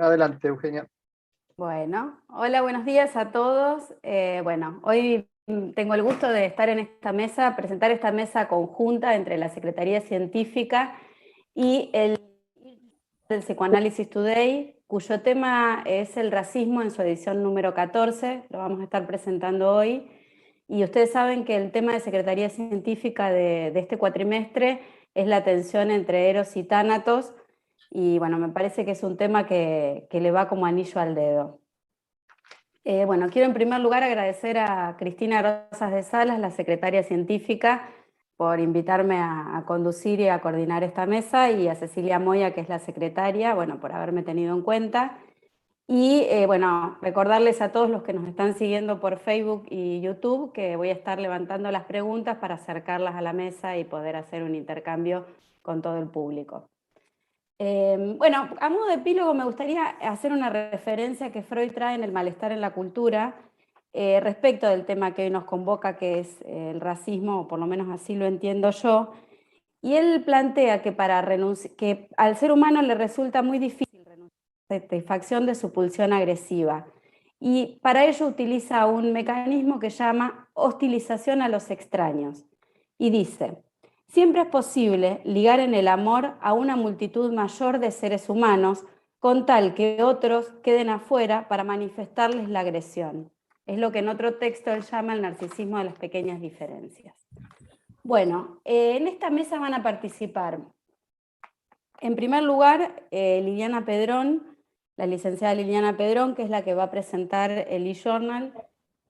Adelante, Eugenia. Bueno, hola, buenos días a todos. Bueno, hoy tengo el gusto de estar en esta mesa, presentar esta mesa conjunta entre la Secretaría Científica y el Psicoanálisis Today, cuyo tema es el racismo en su edición número 14, lo vamos a estar presentando hoy. Y ustedes saben que el tema de Secretaría Científica de este cuatrimestre es la tensión entre eros y tánatos, y bueno, me parece que es un tema que le va como anillo al dedo. Bueno, quiero en primer lugar agradecer a Cristina Rosas de Salas, la secretaria científica, por invitarme a conducir y a coordinar esta mesa, y a Cecilia Moya, que es la secretaria, bueno, por haberme tenido en cuenta. Y bueno, recordarles a todos los que nos están siguiendo por Facebook y YouTube que voy a estar levantando las preguntas para acercarlas a la mesa y poder hacer un intercambio con todo el público. Bueno, a modo de epílogo me gustaría hacer una referencia que Freud trae en El malestar en la cultura respecto del tema que hoy nos convoca, que es el racismo, o por lo menos así lo entiendo yo. Y él plantea que, que al ser humano le resulta muy difícil renunciar a la satisfacción de su pulsión agresiva. Y para ello utiliza un mecanismo que llama hostilización a los extraños. Y dice: siempre es posible ligar en el amor a una multitud mayor de seres humanos, con tal que otros queden afuera para manifestarles la agresión. Es lo que en otro texto él llama el narcisismo de las pequeñas diferencias. Bueno, en esta mesa van a participar, en primer lugar, Liliana Pedrón, la licenciada Liliana Pedrón, que es la que va a presentar el eJournal.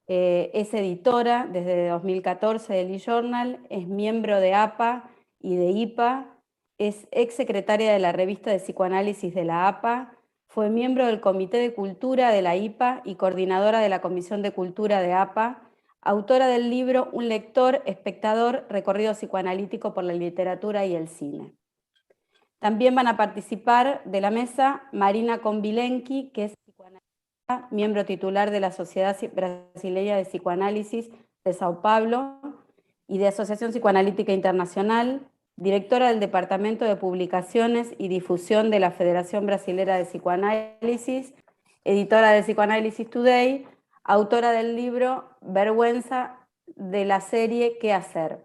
Es editora desde 2014 del eJournal, es miembro de APA y de IPA, es exsecretaria de la revista de psicoanálisis de la APA, fue miembro del Comité de Cultura de la IPA y coordinadora de la Comisión de Cultura de APA, autora del libro Un lector, espectador, recorrido psicoanalítico por la literatura y el cine. También van a participar de la mesa Marina Konvilenki, que es psicoanalista, miembro titular de la Sociedad Brasileña de Psicoanálisis de Sao Paulo y de Asociación Psicoanalítica Internacional, directora del Departamento de Publicaciones y Difusión de la Federación Brasilera de Psicoanálisis, editora de Psicoanálisis Today, autora del libro Vergüenza, de la serie ¿Qué hacer?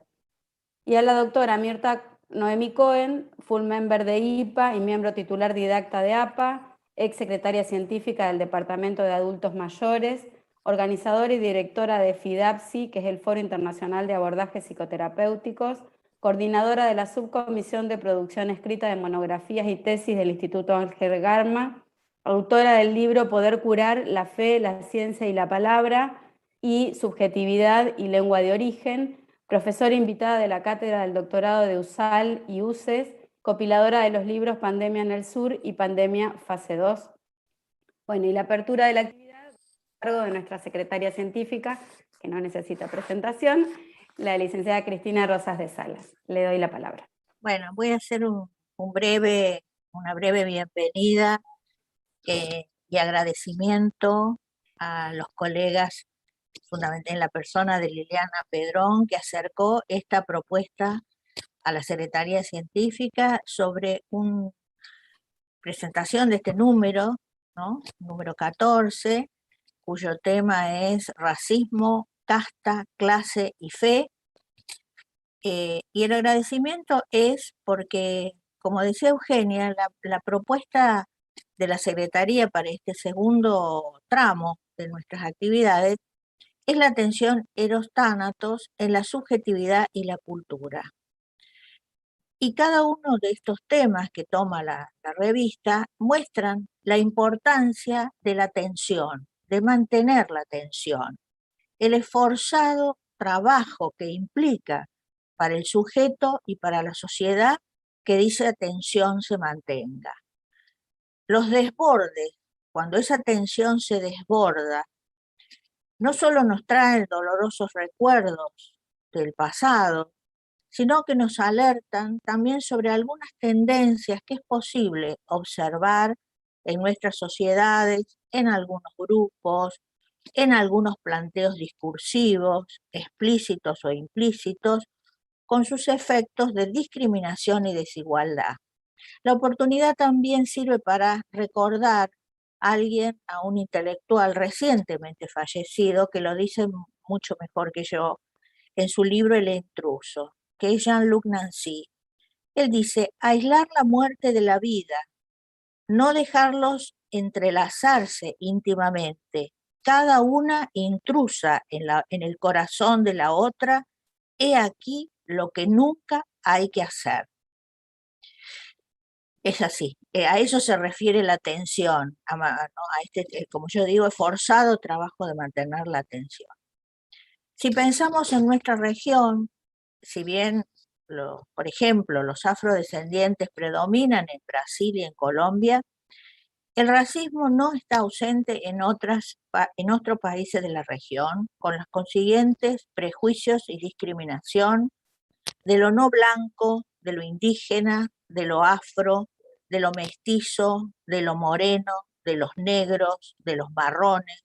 Y a la doctora Mirta Noemi Cohen, full member de IPA y miembro titular didacta de APA, ex secretaria científica del Departamento de Adultos Mayores, organizadora y directora de FIDAPSI, que es el Foro Internacional de Abordajes Psicoterapéuticos, coordinadora de la Subcomisión de Producción Escrita de Monografías y Tesis del Instituto Ángel Garma, autora del libro Poder curar, la fe, la ciencia y la palabra, y Subjetividad y lengua de origen, profesora invitada de la Cátedra del Doctorado de USAL y UCES, compiladora de los libros Pandemia en el Sur y Pandemia Fase 2. Bueno, y la apertura de la actividad a cargo de nuestra secretaria científica, que no necesita presentación, la licenciada Cristina Rosas de Salas. Le doy la palabra. Bueno, voy a hacer una breve bienvenida y agradecimiento a los colegas, fundamentalmente en la persona de Liliana Pedrón, que acercó esta propuesta a la Secretaría Científica sobre una presentación de este número, ¿no? Número 14, cuyo tema es racismo, casta, clase y fe. Y el agradecimiento es porque, como decía Eugenia, la propuesta de la Secretaría para este segundo tramo de nuestras actividades es la atención eros-tánatos en la subjetividad y la cultura. Y cada uno de estos temas que toma la revista muestran la importancia de la atención, de mantener la atención, el esforzado trabajo que implica para el sujeto y para la sociedad que dicha atención se mantenga. Los desbordes, cuando esa atención se desborda, no solo nos traen dolorosos recuerdos del pasado, sino que nos alertan también sobre algunas tendencias que es posible observar en nuestras sociedades, en algunos grupos, en algunos planteos discursivos, explícitos o implícitos, con sus efectos de discriminación y desigualdad. La oportunidad también sirve para recordar alguien, a un intelectual recientemente fallecido, que lo dice mucho mejor que yo en su libro El intruso, que es Jean-Luc Nancy. Él dice, aislar la muerte de la vida, no dejarlos entrelazarse íntimamente, cada una intrusa en el corazón de la otra, he aquí lo que nunca hay que hacer. Es así, a eso se refiere la atención, ¿no? A este, como yo digo, esforzado trabajo de mantener la atención. Si pensamos en nuestra región, si bien, por ejemplo, los afrodescendientes predominan en Brasil y en Colombia, el racismo no está ausente en otros países de la región, con los consiguientes prejuicios y discriminación de lo no blanco, de lo indígena, de lo afro, de lo mestizo, de lo moreno, de los negros, de los marrones,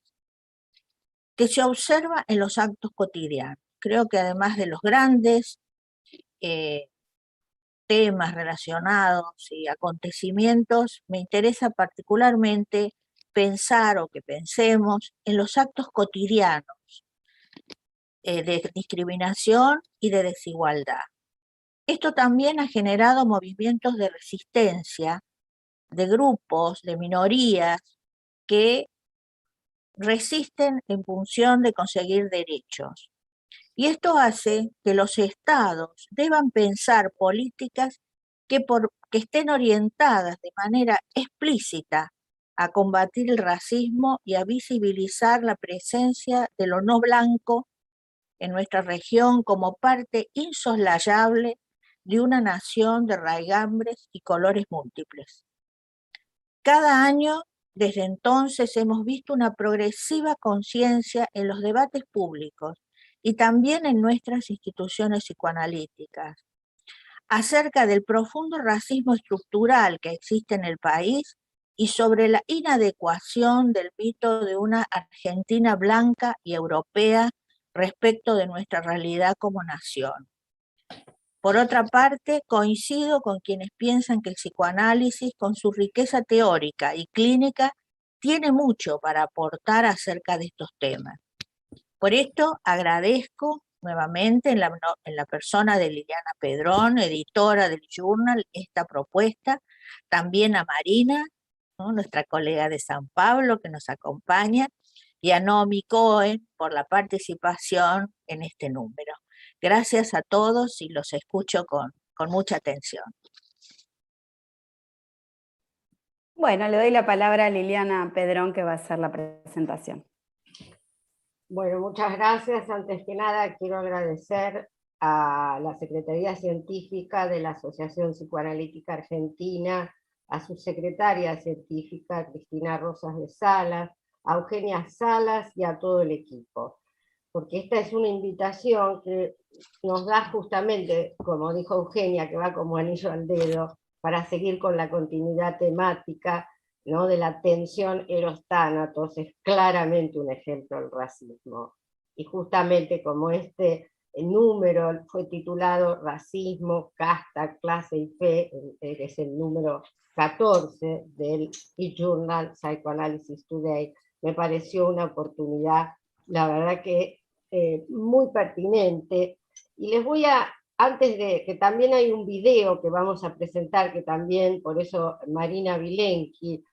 que se observa en los actos cotidianos. Creo que además de los grandes temas relacionados y acontecimientos, me interesa particularmente pensar o que pensemos en los actos cotidianos de discriminación y de desigualdad. Esto también ha generado movimientos de resistencia de grupos, de minorías que resisten en función de conseguir derechos. Y esto hace que los estados deban pensar políticas que estén orientadas de manera explícita a combatir el racismo y a visibilizar la presencia de lo no blanco en nuestra región como parte insoslayable de una nación de raigambres y colores múltiples. Cada año, desde entonces, hemos visto una progresiva conciencia en los debates públicos y también en nuestras instituciones psicoanalíticas acerca del profundo racismo estructural que existe en el país y sobre la inadecuación del mito de una Argentina blanca y europea respecto de nuestra realidad como nación. Por otra parte, coincido con quienes piensan que el psicoanálisis, con su riqueza teórica y clínica, tiene mucho para aportar acerca de estos temas. Por esto agradezco nuevamente en la persona de Liliana Pedrón, editora del Journal, esta propuesta, también a Marina, ¿no?, nuestra colega de San Pablo que nos acompaña, y a Nomi Cohen por la participación en este número. Gracias a todos y los escucho con mucha atención. Bueno, le doy la palabra a Liliana Pedrón, que va a hacer la presentación. Bueno, muchas gracias. Antes que nada, quiero agradecer a la Secretaría Científica de la Asociación Psicoanalítica Argentina, a su secretaria científica, Cristina Rosas de Salas, a Eugenia Salas y a todo el equipo, porque esta es una invitación que nos da justamente, como dijo Eugenia, que va como anillo al dedo, para seguir con la continuidad temática, ¿no?, de la tensión eros-tánatos. Es claramente un ejemplo del racismo. Y justamente como este número fue titulado Racismo, Casta, Clase y Fe, que es el número 14 del e-Journal Psychoanalysis Today, me pareció una oportunidad, la verdad que muy pertinente. Y les voy a, antes de que también hay un video que vamos a presentar, que también, por eso Marina Vilenki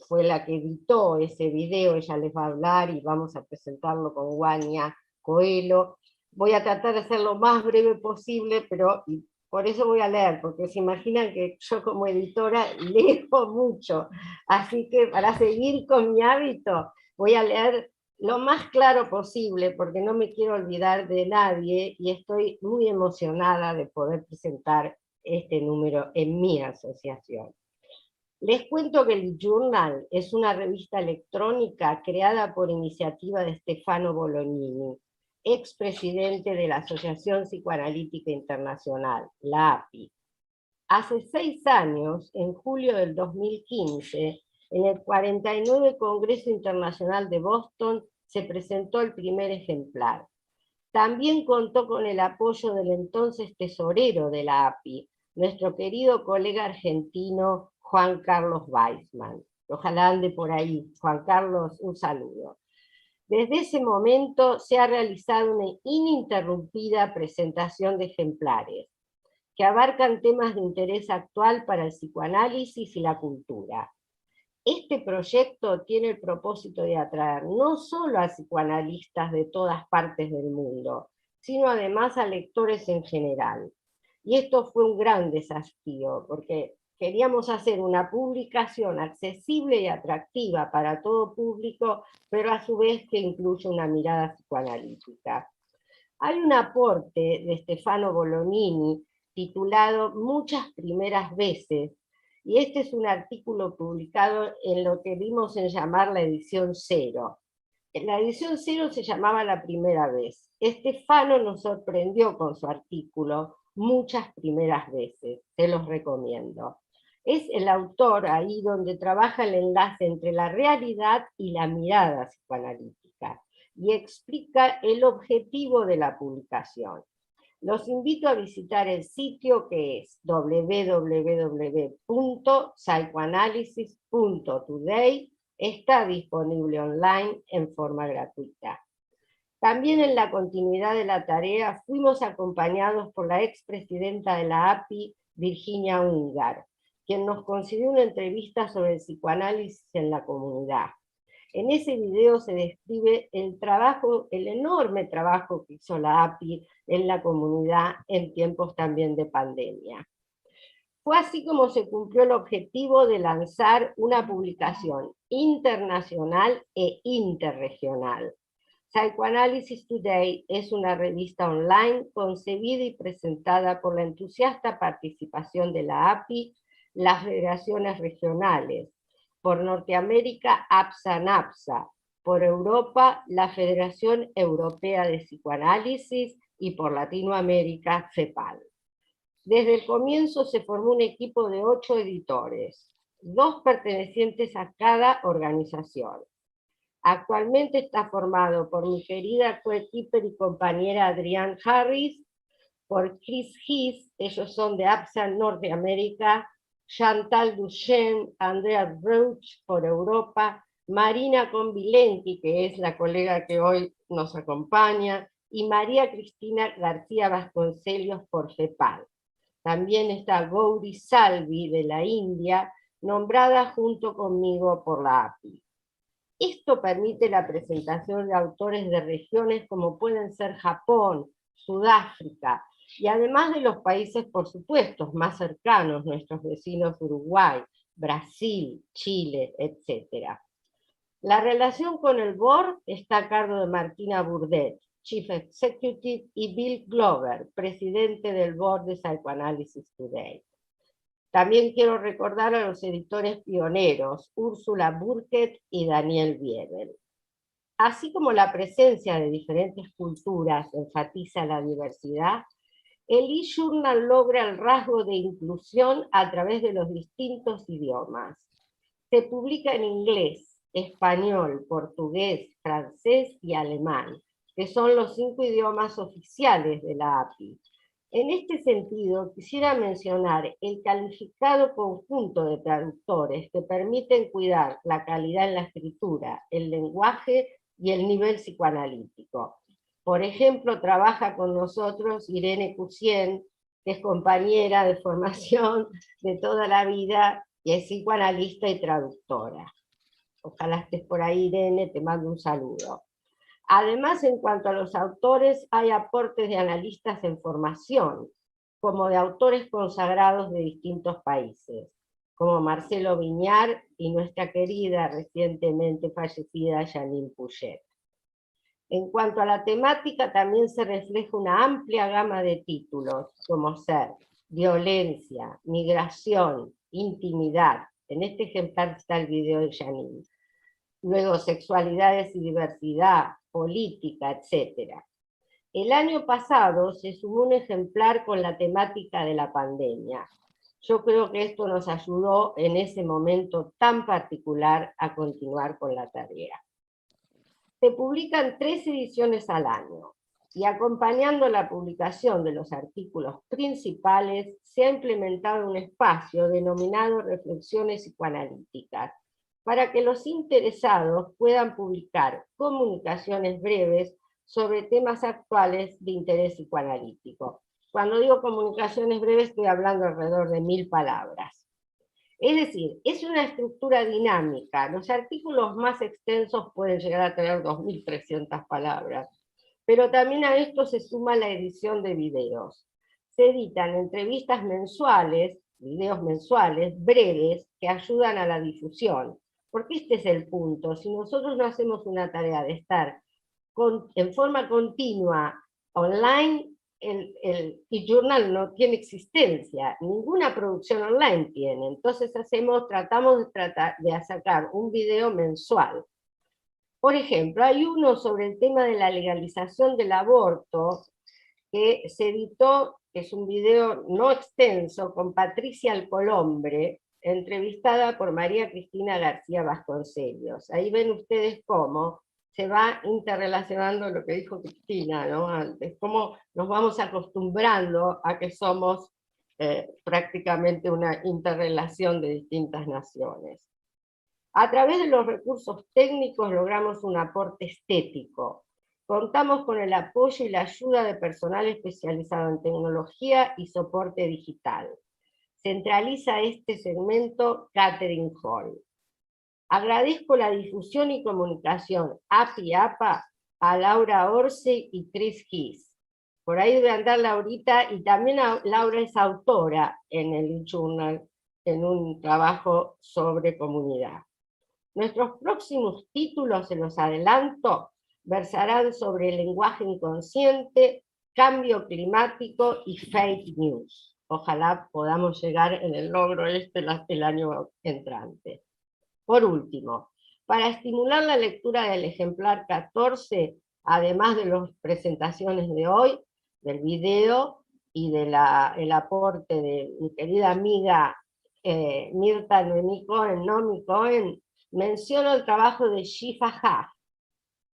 fue la que editó ese video, ella les va a hablar y vamos a presentarlo con Guania Coelho. Voy a tratar de ser lo más breve posible, pero por eso voy a leer, porque se imaginan que yo como editora leo mucho, así que para seguir con mi hábito voy a leer lo más claro posible, porque no me quiero olvidar de nadie y estoy muy emocionada de poder presentar este número en mi asociación. Les cuento que el Journal es una revista electrónica creada por iniciativa de Stefano Bolognini, expresidente de la Asociación Psicoanalítica Internacional, la API. Hace 6 años, en julio del 2015, en el 49 Congreso Internacional de Boston, se presentó el primer ejemplar. También contó con el apoyo del entonces tesorero de la API, nuestro querido colega argentino Juan Carlos Weisman. Ojalá ande por ahí. Juan Carlos, un saludo. Desde ese momento se ha realizado una ininterrumpida presentación de ejemplares que abarcan temas de interés actual para el psicoanálisis y la cultura. Este proyecto tiene el propósito de atraer no solo a psicoanalistas de todas partes del mundo, sino además a lectores en general. Y esto fue un gran desafío, porque queríamos hacer una publicación accesible y atractiva para todo público, pero a su vez que incluya una mirada psicoanalítica. Hay un aporte de Stefano Bolognini titulado Muchas primeras veces, y este es un artículo publicado en lo que vimos en llamar la edición cero. La edición cero se llamaba La primera vez. Stefano nos sorprendió con su artículo Muchas primeras veces, se los recomiendo. Es el autor ahí donde trabaja el enlace entre la realidad y la mirada psicoanalítica y explica el objetivo de la publicación. Los invito a visitar el sitio que es www.psychoanalysis.today. Está disponible online en forma gratuita. También en la continuidad de la tarea fuimos acompañados por la expresidenta de la API, Virginia Ungar, quien nos concedió una entrevista sobre el psicoanálisis en la comunidad. En ese video se describe el enorme trabajo que hizo la API en la comunidad en tiempos también de pandemia. Fue así como se cumplió el objetivo de lanzar una publicación internacional e interregional. Psychoanalysis Today es una revista online concebida y presentada por la entusiasta participación de la API, las federaciones regionales, por Norteamérica APSA-NAPSA, por Europa la Federación Europea de Psicoanálisis y por Latinoamérica FEPAL. Desde el comienzo se formó un equipo de 8 editores, 2 pertenecientes a cada organización. Actualmente está formado por mi querida coequiper y compañera Adrienne Harris, por Chris Heath, ellos son de APSA Norteamérica, Chantal Duchenne, Andrea Roach por Europa, Marina Convilenti, que es la colega que hoy nos acompaña, y María Cristina García Vasconcelos por FEPAL. También está Gauri Salvi de la India, nombrada junto conmigo por la API. Esto permite la presentación de autores de regiones como pueden ser Japón, Sudáfrica, y además de los países, por supuesto, más cercanos, nuestros vecinos Uruguay, Brasil, Chile, etc. La relación con el board está a cargo de Martina Burdet, Chief Executive, y Bill Glover, presidente del board de Psychoanalysis Today. También quiero recordar a los editores pioneros, Úrsula Burkett y Daniel Biebel. Así como la presencia de diferentes culturas enfatiza la diversidad, el e-journal logra el rasgo de inclusión a través de los distintos idiomas. Se publica en inglés, español, portugués, francés y alemán, que son los 5 idiomas oficiales de la API. En este sentido, quisiera mencionar el calificado conjunto de traductores que permiten cuidar la calidad en la escritura, el lenguaje y el nivel psicoanalítico. Por ejemplo, trabaja con nosotros Irene Cusien, que es compañera de formación de toda la vida y es psicoanalista y traductora. Ojalá estés por ahí, Irene, te mando un saludo. Además, en cuanto a los autores, hay aportes de analistas en formación, como de autores consagrados de distintos países, como Marcelo Viñar y nuestra querida, recientemente fallecida, Janine Puget. En cuanto a la temática, también se refleja una amplia gama de títulos, como ser violencia, migración, intimidad. En este ejemplar está el video de Janine. Luego, sexualidades y diversidad, política, etc. El año pasado se sumó un ejemplar con la temática de la pandemia. Yo creo que esto nos ayudó en ese momento tan particular a continuar con la tarea. Se publican 3 ediciones al año y acompañando la publicación de los artículos principales se ha implementado un espacio denominado Reflexiones Psicoanalíticas, para que los interesados puedan publicar comunicaciones breves sobre temas actuales de interés psicoanalítico. Cuando digo comunicaciones breves estoy hablando alrededor de 1000 palabras. Es decir, es una estructura dinámica. Los artículos más extensos pueden llegar a tener 2300 palabras, pero también a esto se suma la edición de videos. Se editan entrevistas mensuales, videos mensuales, breves, que ayudan a la difusión. Porque este es el punto. Si nosotros no hacemos una tarea de estar en forma continua online, el e-journal no tiene existencia, ninguna producción online tiene. Entonces tratamos de sacar un video mensual. Por ejemplo, hay uno sobre el tema de la legalización del aborto, que se editó, que es un video no extenso, con Patricia Alcolombre, entrevistada por María Cristina García Vasconcelos. Ahí ven ustedes cómo se va interrelacionando lo que dijo Cristina, ¿no? Antes, cómo nos vamos acostumbrando a que somos prácticamente una interrelación de distintas naciones. A través de los recursos técnicos logramos un aporte estético. Contamos con el apoyo y la ayuda de personal especializado en tecnología y soporte digital. Centraliza este segmento Catherine Hall. Agradezco la difusión y comunicación API-APA a Laura Orce y Chris Gies. Por ahí debe andar Laurita, y también Laura es autora en el e-journal, en un trabajo sobre comunidad. Nuestros próximos títulos, se los adelanto, versarán sobre el lenguaje inconsciente, cambio climático y fake news. Ojalá podamos llegar en el logro el año entrante. Por último, para estimular la lectura del ejemplar 14, además de las presentaciones de hoy, del video y del aporte de mi querida amiga Mirta Noemí Cohen, menciono el trabajo de Shifa Haf,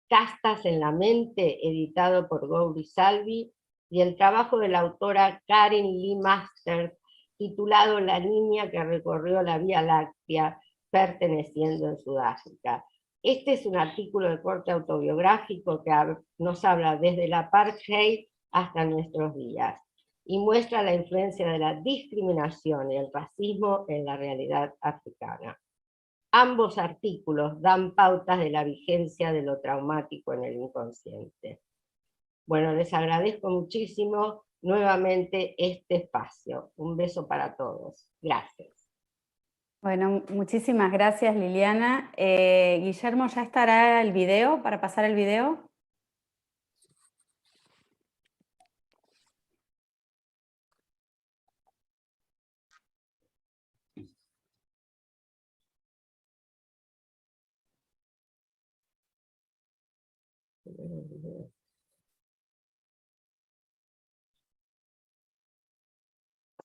Castas en la mente, editado por Gauri Salvi, y el trabajo de la autora Karen Lee Masters, titulado La niña que recorrió la Vía Láctea, perteneciendo en Sudáfrica. Este es un artículo de corte autobiográfico que nos habla desde el apartheid hasta nuestros días, y muestra la influencia de la discriminación y el racismo en la realidad africana. Ambos artículos dan pautas de la vigencia de lo traumático en el inconsciente. Bueno, les agradezco muchísimo nuevamente este espacio. Un beso para todos. Gracias. Bueno, muchísimas gracias, Liliana. Guillermo, ¿ya estará el video, para pasar el video?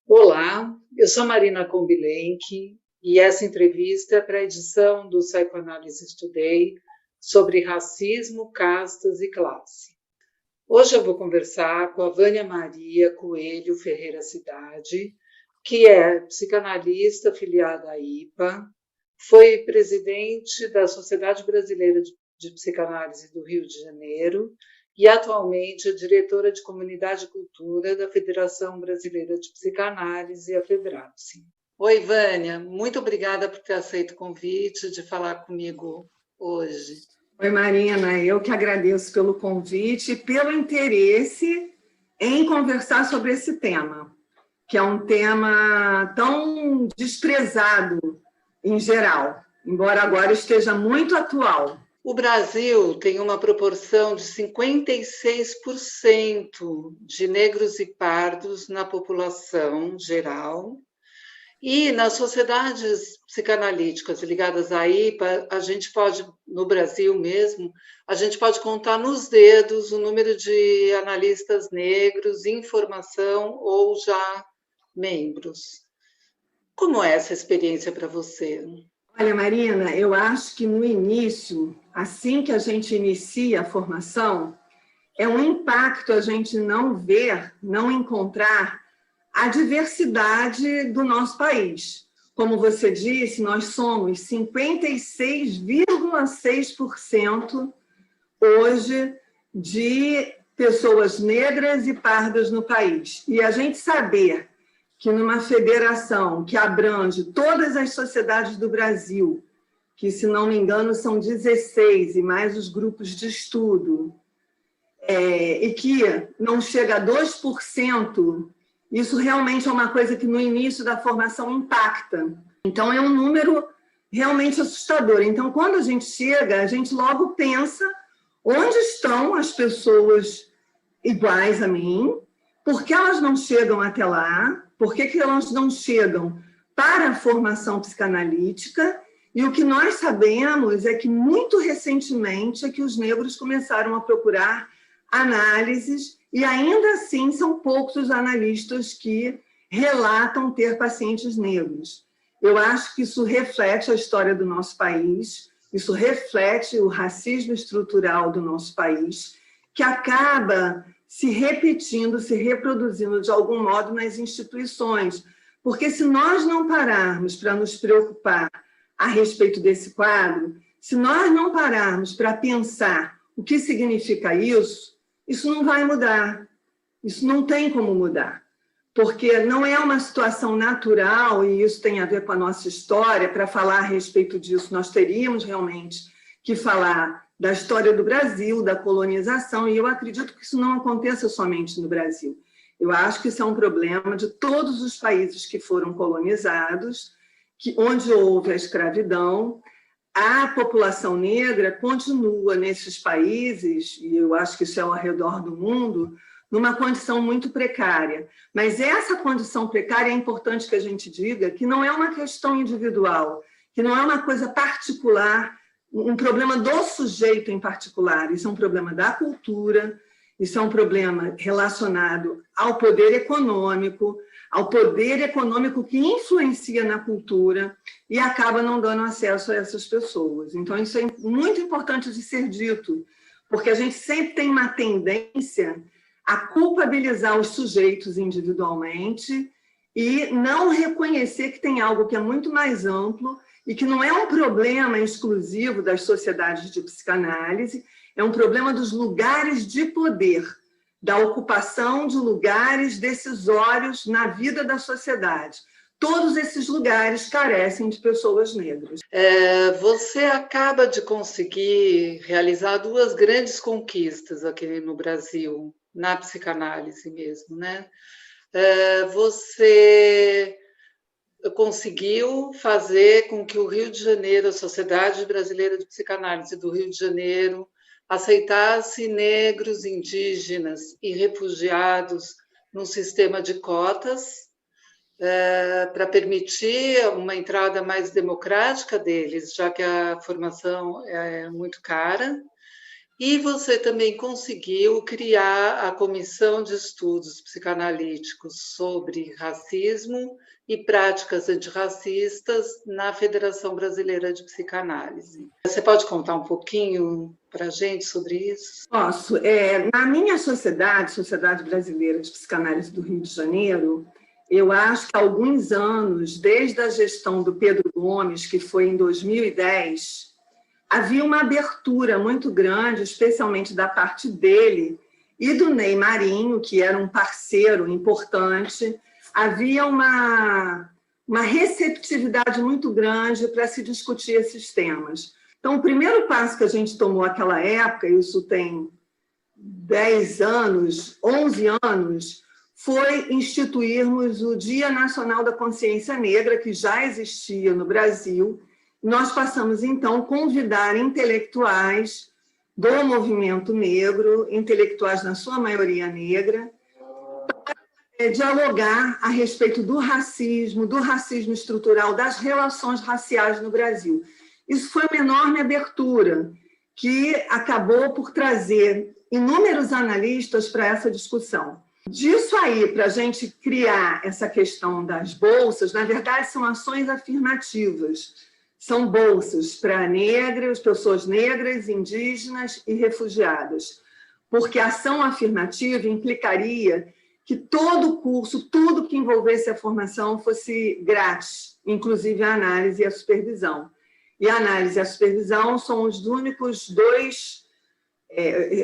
Olá, eu sou Marina Kombilenki e essa entrevista é para a edição do Psychoanalysis Today sobre racismo, castas e classe. Hoje eu vou conversar com a Vânia Maria Coelho Ferreira Cidade, que é psicanalista afiliada à IPA, foi presidente da Sociedade Brasileira de Psicanálise do Rio de Janeiro e atualmente é diretora de Comunidade e Cultura da Federação Brasileira de Psicanálise, a FEBRAPSI. Oi, Vânia, muito obrigada por ter aceito o convite de falar comigo hoje. Oi, Marina, eu que agradeço pelo convite e pelo interesse em conversar sobre esse tema, que é um tema tão desprezado em geral, embora agora esteja muito atual. O Brasil tem uma proporção de 56% de negros e pardos na população geral, e nas sociedades psicanalíticas ligadas à IPA, a gente pode, no Brasil mesmo, a gente pode contar nos dedos o número de analistas negros em formação ou já membros. Como é essa experiência para você? Olha, Marina, eu acho que no início, assim que a gente inicia a formação, é um impacto a gente não ver, não encontrar a diversidade do nosso país. como você disse, nós somos 56,6% hoje de pessoas negras e pardas no país. E a gente saber que numa federação que abrange todas as sociedades do Brasil, que, se não me engano, são 16, e mais os grupos de estudo, e que não chega a 2%, isso realmente é uma coisa que no início da formação impacta. Então, é um número realmente assustador. Então, quando a gente chega, a gente logo pensa onde estão as pessoas iguais a mim, por que elas não chegam até lá, por que elas não chegam para a formação psicanalítica. E o que nós sabemos é que, muito recentemente, é que os negros começaram a procurar análises, e ainda assim são poucos os analistas que relatam ter pacientes negros. Eu acho que isso reflete a história do nosso país, isso reflete o racismo estrutural do nosso país, que acaba se repetindo, se reproduzindo de algum modo nas instituições. Porque se nós não pararmos para nos preocupar a respeito desse quadro, se nós não pararmos para pensar o que significa isso não vai mudar, isso não tem como mudar, porque não é uma situação natural, e isso tem a ver com a nossa história. Para falar a respeito disso, nós teríamos realmente que falar da história do Brasil, da colonização, e eu acredito que isso não aconteça somente no Brasil. Eu acho que isso é um problema de todos os países que foram colonizados, onde houve a escravidão. A população negra continua nesses países, e eu acho que isso é ao redor do mundo, numa condição muito precária. Mas essa condição precária, é importante que a gente diga que não é uma questão individual, que não é uma coisa particular, um problema do sujeito em particular. Isso é um problema da cultura, isso é um problema relacionado ao poder econômico que influencia na cultura e acaba não dando acesso a essas pessoas. Então, isso é muito importante de ser dito, porque a gente sempre tem uma tendência a culpabilizar os sujeitos individualmente e não reconhecer que tem algo que é muito mais amplo e que não é um problema exclusivo das sociedades de psicanálise, é um problema dos lugares de poder, da ocupação de lugares decisórios na vida da sociedade. Todos esses lugares carecem de pessoas negras. Você acaba de conseguir realizar duas grandes conquistas aqui no Brasil, na psicanálise mesmo, né? Você conseguiu fazer com que o Rio de Janeiro, a Sociedade Brasileira de Psicanálise do Rio de Janeiro, aceitasse negros, indígenas e refugiados num sistema de cotas para permitir uma entrada mais democrática deles, já que a formação é muito cara. E você também conseguiu criar a Comissão de Estudos Psicanalíticos sobre Racismo e Práticas Antirracistas na Federação Brasileira de Psicanálise. Você pode contar um pouquinho para a gente sobre isso? Posso. Na minha sociedade, Sociedade Brasileira de Psicanálise do Rio de Janeiro, eu acho que há alguns anos, desde a gestão do Pedro Gomes, que foi em 2010, havia uma abertura muito grande, especialmente da parte dele e do Ney Marinho, que era um parceiro importante. Havia uma receptividade muito grande para se discutir esses temas. Então, o primeiro passo que a gente tomou naquela época, isso tem 10 anos, 11 anos, foi instituirmos o Dia Nacional da Consciência Negra, que já existia no Brasil. Nós passamos, então, a convidar intelectuais do movimento negro, intelectuais na sua maioria negra, para dialogar a respeito do racismo estrutural, das relações raciais no Brasil. Isso foi uma enorme abertura, que acabou por trazer inúmeros analistas para essa discussão. Disso aí, para a gente criar essa questão das bolsas, na verdade, são ações afirmativas. São bolsas para negros, pessoas negras, indígenas e refugiadas. Porque a ação afirmativa implicaria que todo o curso, tudo que envolvesse a formação, fosse grátis. inclusive a análise e a supervisão. E a análise e a supervisão são os únicos dois,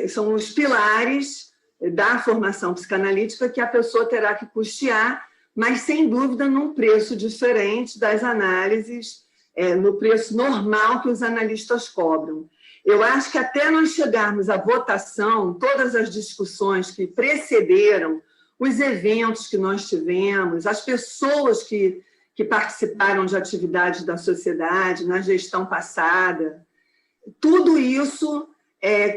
são os pilares da formação psicanalítica que a pessoa terá que custear, mas, sem dúvida, num preço diferente das análises, no preço normal que os analistas cobram. Eu acho que até nós chegarmos à votação, todas as discussões que precederam, os eventos que nós tivemos, as pessoas que participaram de atividades da sociedade na gestão passada, tudo isso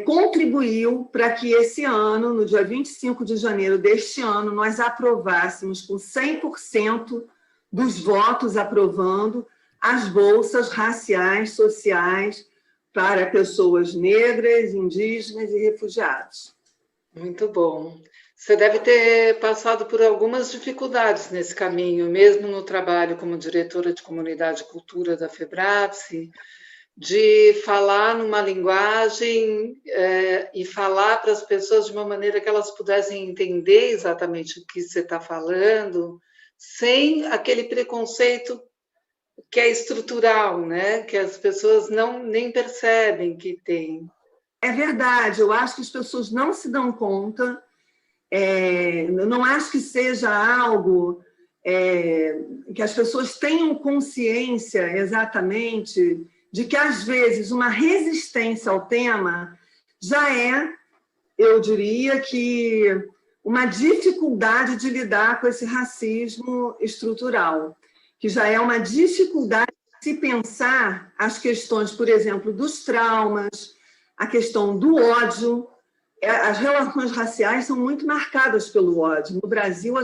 contribuiu para que esse ano, no dia 25 de janeiro deste ano, nós aprovássemos com 100% dos votos aprovando as bolsas raciais, sociais, para pessoas negras, indígenas e refugiados. Muito bom. Você deve ter passado por algumas dificuldades nesse caminho, mesmo no trabalho como diretora de Comunidade e Cultura da FEBRAPSE, de falar numa linguagem e falar para as pessoas de uma maneira que elas pudessem entender exatamente o que você está falando, sem aquele preconceito que é estrutural, né? Que as pessoas nem percebem que tem. É verdade, eu acho que as pessoas não se dão conta, não acho que seja algo que as pessoas tenham consciência exatamente de que, às vezes, uma resistência ao tema já eu diria que, uma dificuldade de lidar com esse racismo estrutural, que já é uma dificuldade de se pensar as questões, por exemplo, dos traumas, a questão do ódio. As relações raciais são muito marcadas pelo ódio. No Brasil,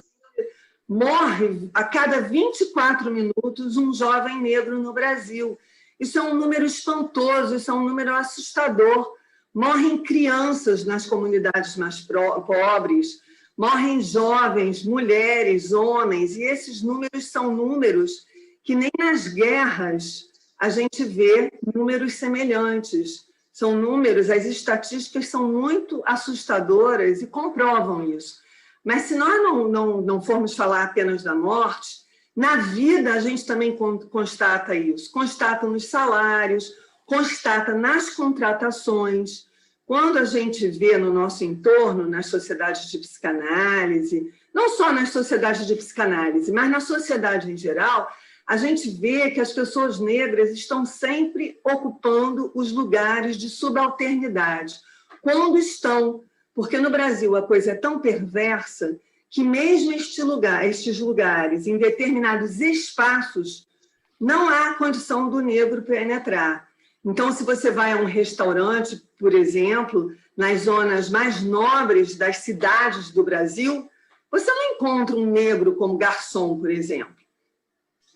morre a cada 24 minutos um jovem negro no Brasil. Isso é um número espantoso, isso é um número assustador. Morrem crianças nas comunidades mais pobres, morrem jovens, mulheres, homens, e esses números são números que nem nas guerras a gente vê números semelhantes. São números, as estatísticas são muito assustadoras e comprovam isso. Mas se nós não formos falar apenas da morte, na vida a gente também constata isso. Constata nos salários, constata nas contratações. Quando a gente vê no nosso entorno, nas sociedades de psicanálise, não só nas sociedades de psicanálise, mas na sociedade em geral, a gente vê que as pessoas negras estão sempre ocupando os lugares de subalternidade. Quando estão, porque no Brasil a coisa é tão perversa que mesmo estes lugares, em determinados espaços, não há condição do negro penetrar. Então, se você vai a um restaurante, por exemplo, nas zonas mais nobres das cidades do Brasil, você não encontra um negro como garçom, por exemplo.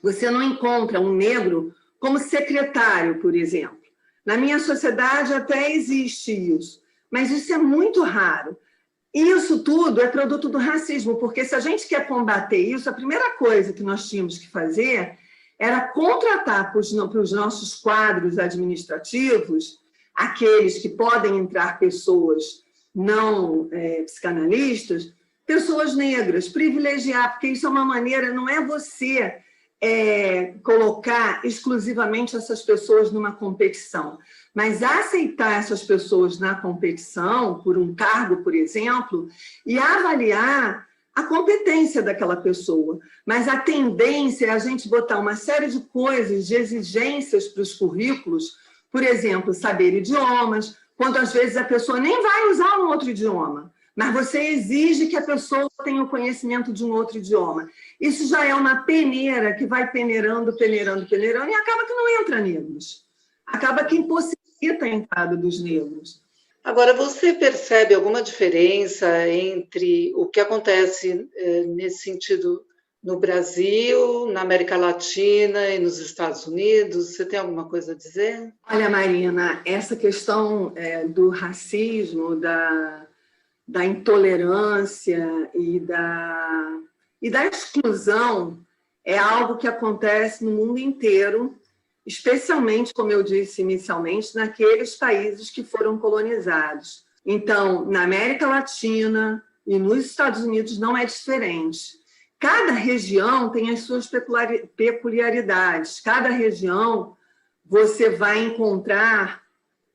Você não encontra um negro como secretário, por exemplo. Na minha sociedade até existe isso, mas isso é muito raro. Isso tudo é produto do racismo, porque se a gente quer combater isso, a primeira coisa que nós tínhamos que fazer era contratar para os nossos quadros administrativos, aqueles que podem entrar pessoas não psicanalistas, pessoas negras, privilegiar, porque isso é uma maneira, não é você colocar exclusivamente essas pessoas numa competição, mas aceitar essas pessoas na competição, por um cargo, por exemplo, e avaliar a competência daquela pessoa. Mas a tendência é a gente botar uma série de coisas, de exigências para os currículos, por exemplo, saber idiomas, quando às vezes a pessoa nem vai usar um outro idioma, mas você exige que a pessoa tenha o conhecimento de um outro idioma. Isso já é uma peneira que vai peneirando, peneirando, peneirando, e acaba que não entra negros. Acaba que impossibilita a entrada dos negros. Agora, você percebe alguma diferença entre o que acontece nesse sentido no Brasil, na América Latina e nos Estados Unidos? Você tem alguma coisa a dizer? Olha, Marina, essa questão do racismo, da intolerância e da exclusão é algo que acontece no mundo inteiro, especialmente, como eu disse inicialmente, naqueles países que foram colonizados. Então, na América Latina e nos Estados Unidos não é diferente. Cada região tem as suas peculiaridades, cada região você vai encontrar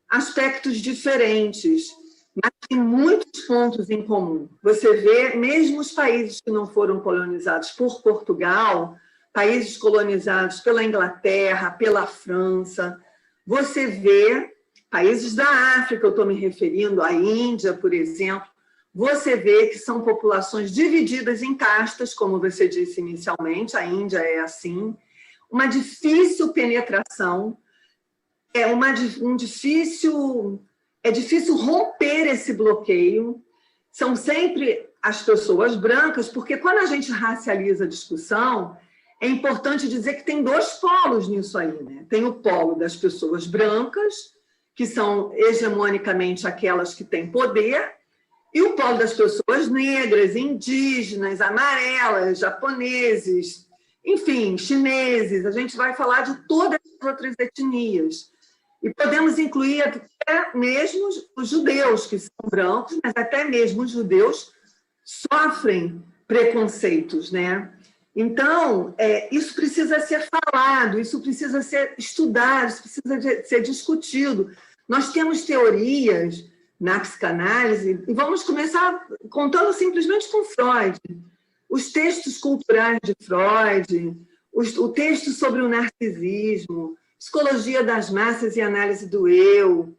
aspectos diferentes, mas tem muitos pontos em comum. Você vê, mesmo os países que não foram colonizados por Portugal, países colonizados pela Inglaterra, pela França, você vê países da África, eu estou me referindo à Índia, por exemplo, você vê que são populações divididas em castas, como você disse inicialmente, a Índia é assim, uma difícil penetração, é difícil romper esse bloqueio, são sempre as pessoas brancas, porque quando a gente racializa a discussão, é importante dizer que tem dois polos nisso aí, né? Tem o polo das pessoas brancas, que são hegemonicamente aquelas que têm poder, e o polo das pessoas negras, indígenas, amarelas, japoneses, enfim, chineses, a gente vai falar de todas as outras etnias. E podemos incluir até mesmo os judeus, que são brancos, mas até mesmo os judeus sofrem preconceitos, né? Então, isso precisa ser falado, isso precisa ser estudado, isso precisa ser discutido. Nós temos teorias na psicanálise, e vamos começar contando simplesmente com Freud. Os textos culturais de Freud, o texto sobre o narcisismo, psicologia das massas e análise do eu,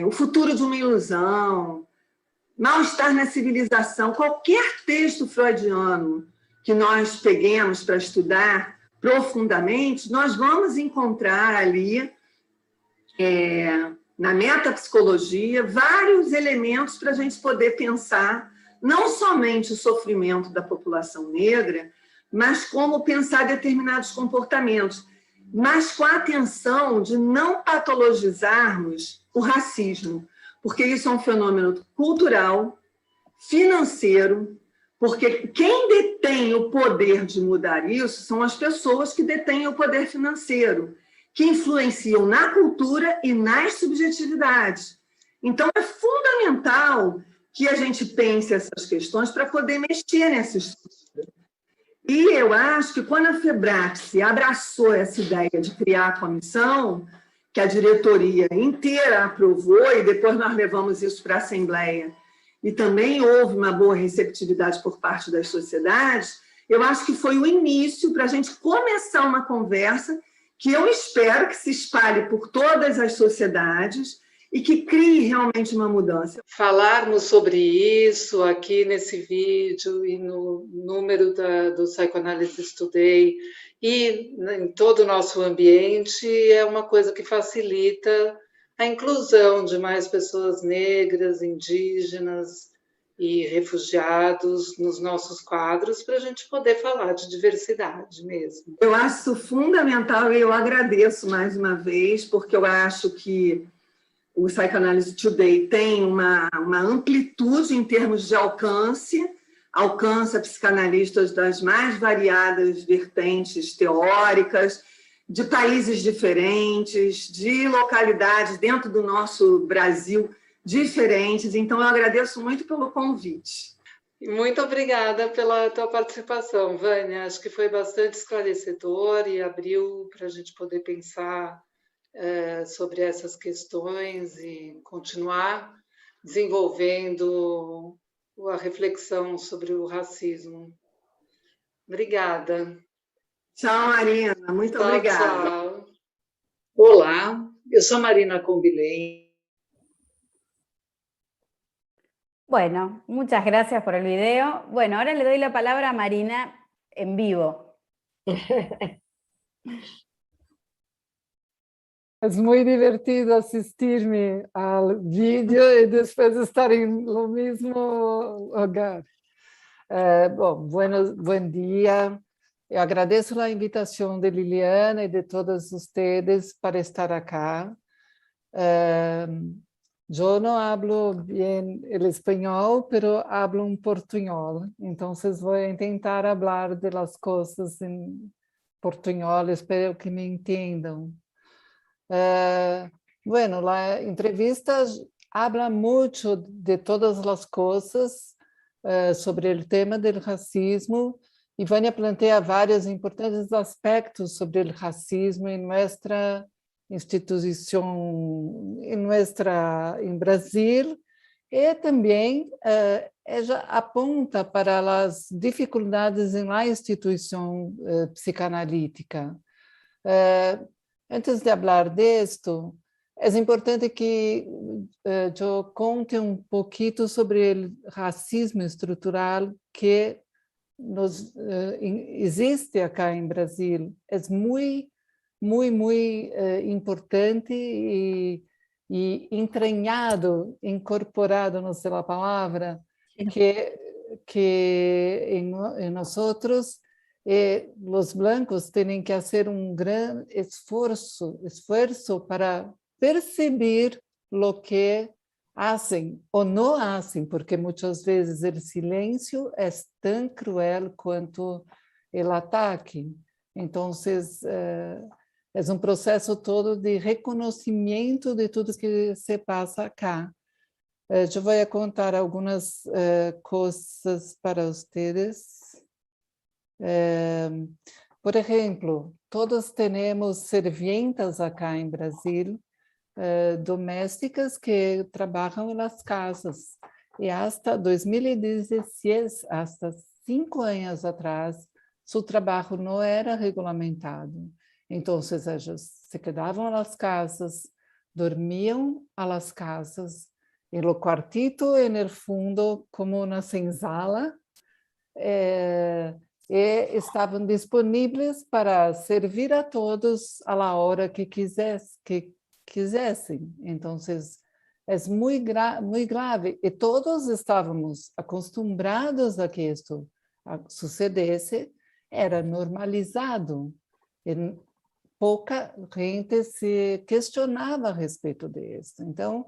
o futuro de uma ilusão, mal-estar na civilização, qualquer texto freudiano que nós peguemos para estudar profundamente, nós vamos encontrar ali, na metapsicologia, vários elementos para a gente poder pensar não somente o sofrimento da população negra, mas como pensar determinados comportamentos, mas com a atenção de não patologizarmos o racismo, porque isso é um fenômeno cultural, financeiro, porque quem detém o poder de mudar isso são as pessoas que detêm o poder financeiro, que influenciam na cultura e nas subjetividades. Então, é fundamental que a gente pense essas questões para poder mexer nessa estrutura. E eu acho que quando a FEBRAPSE abraçou essa ideia de criar a comissão, que a diretoria inteira aprovou, e depois nós levamos isso para a Assembleia, e também houve uma boa receptividade por parte das sociedades, eu acho que foi o início para a gente começar uma conversa que eu espero que se espalhe por todas as sociedades e que crie realmente uma mudança. Falarmos sobre isso aqui nesse vídeo e no número do Psychoanalysis Today e em todo o nosso ambiente é uma coisa que facilita a inclusão de mais pessoas negras, indígenas e refugiados nos nossos quadros para a gente poder falar de diversidade mesmo. Eu acho fundamental e eu agradeço mais uma vez, porque eu acho que o Psychoanalysis Today tem uma amplitude em termos de alcança psicanalistas das mais variadas vertentes teóricas, de países diferentes, de localidades dentro do nosso Brasil diferentes. Então, eu agradeço muito pelo convite. Muito obrigada pela tua participação, Vânia. Acho que foi bastante esclarecedor e abriu para a gente poder pensar sobre essas questões e continuar desenvolvendo a reflexão sobre o racismo. Obrigada. Tchau, Marina. Muito obrigada. Tchau. Olá, eu sou Marina Combilén. Bueno, muchas gracias por el video. Bueno, ahora le doy la palabra a Marina en vivo. Es muy divertido assistir-me ao vídeo e depois estar no mesmo lugar. Bom dia. Eu agradeço a invitação de Liliana e de todos vocês para estar aqui. Eu não hablo bem o espanhol, mas hablo portunhol. Então, vou tentar falar das coisas em portunhol, espero que me entendam. La entrevista habla mucho de todas las cosas sobre el tema del racismo, y Vânia plantea varios importantes aspectos sobre el racismo en nuestra institución, en Brasil, e também ella aponta para as dificuldades na instituição psicanalítica. Antes de falar disto, é importante que eu conte um pouquinho sobre o racismo estrutural que existe acá em Brasil. É muito importante e entranhado, incorporado, não sei a palavra, que em nós outros, os blancos têm que fazer grande esforço para perceber o que fazem ou não fazem, porque muitas vezes o silêncio é tão cruel quanto o ataque. Então, é um processo todo de reconhecimento de tudo que se passa acá. Eu vou contar algumas coisas para vocês. Por exemplo, todos temos serventas acá em Brasil, domésticas que trabalham nas casas. E hasta 2016, hasta 5 anos atrás, seu trabalho não era regulamentado. Então, elas se quedavam nas casas, dormiam nas casas, no quartito e no fundo, como uma senzala, e estavam disponíveis para servir a todos à hora que quisessem. Então, é muito grave. E todos estávamos acostumados a que isto sucedesse, era normalizado. E pouca gente se questionava a respeito disso. Então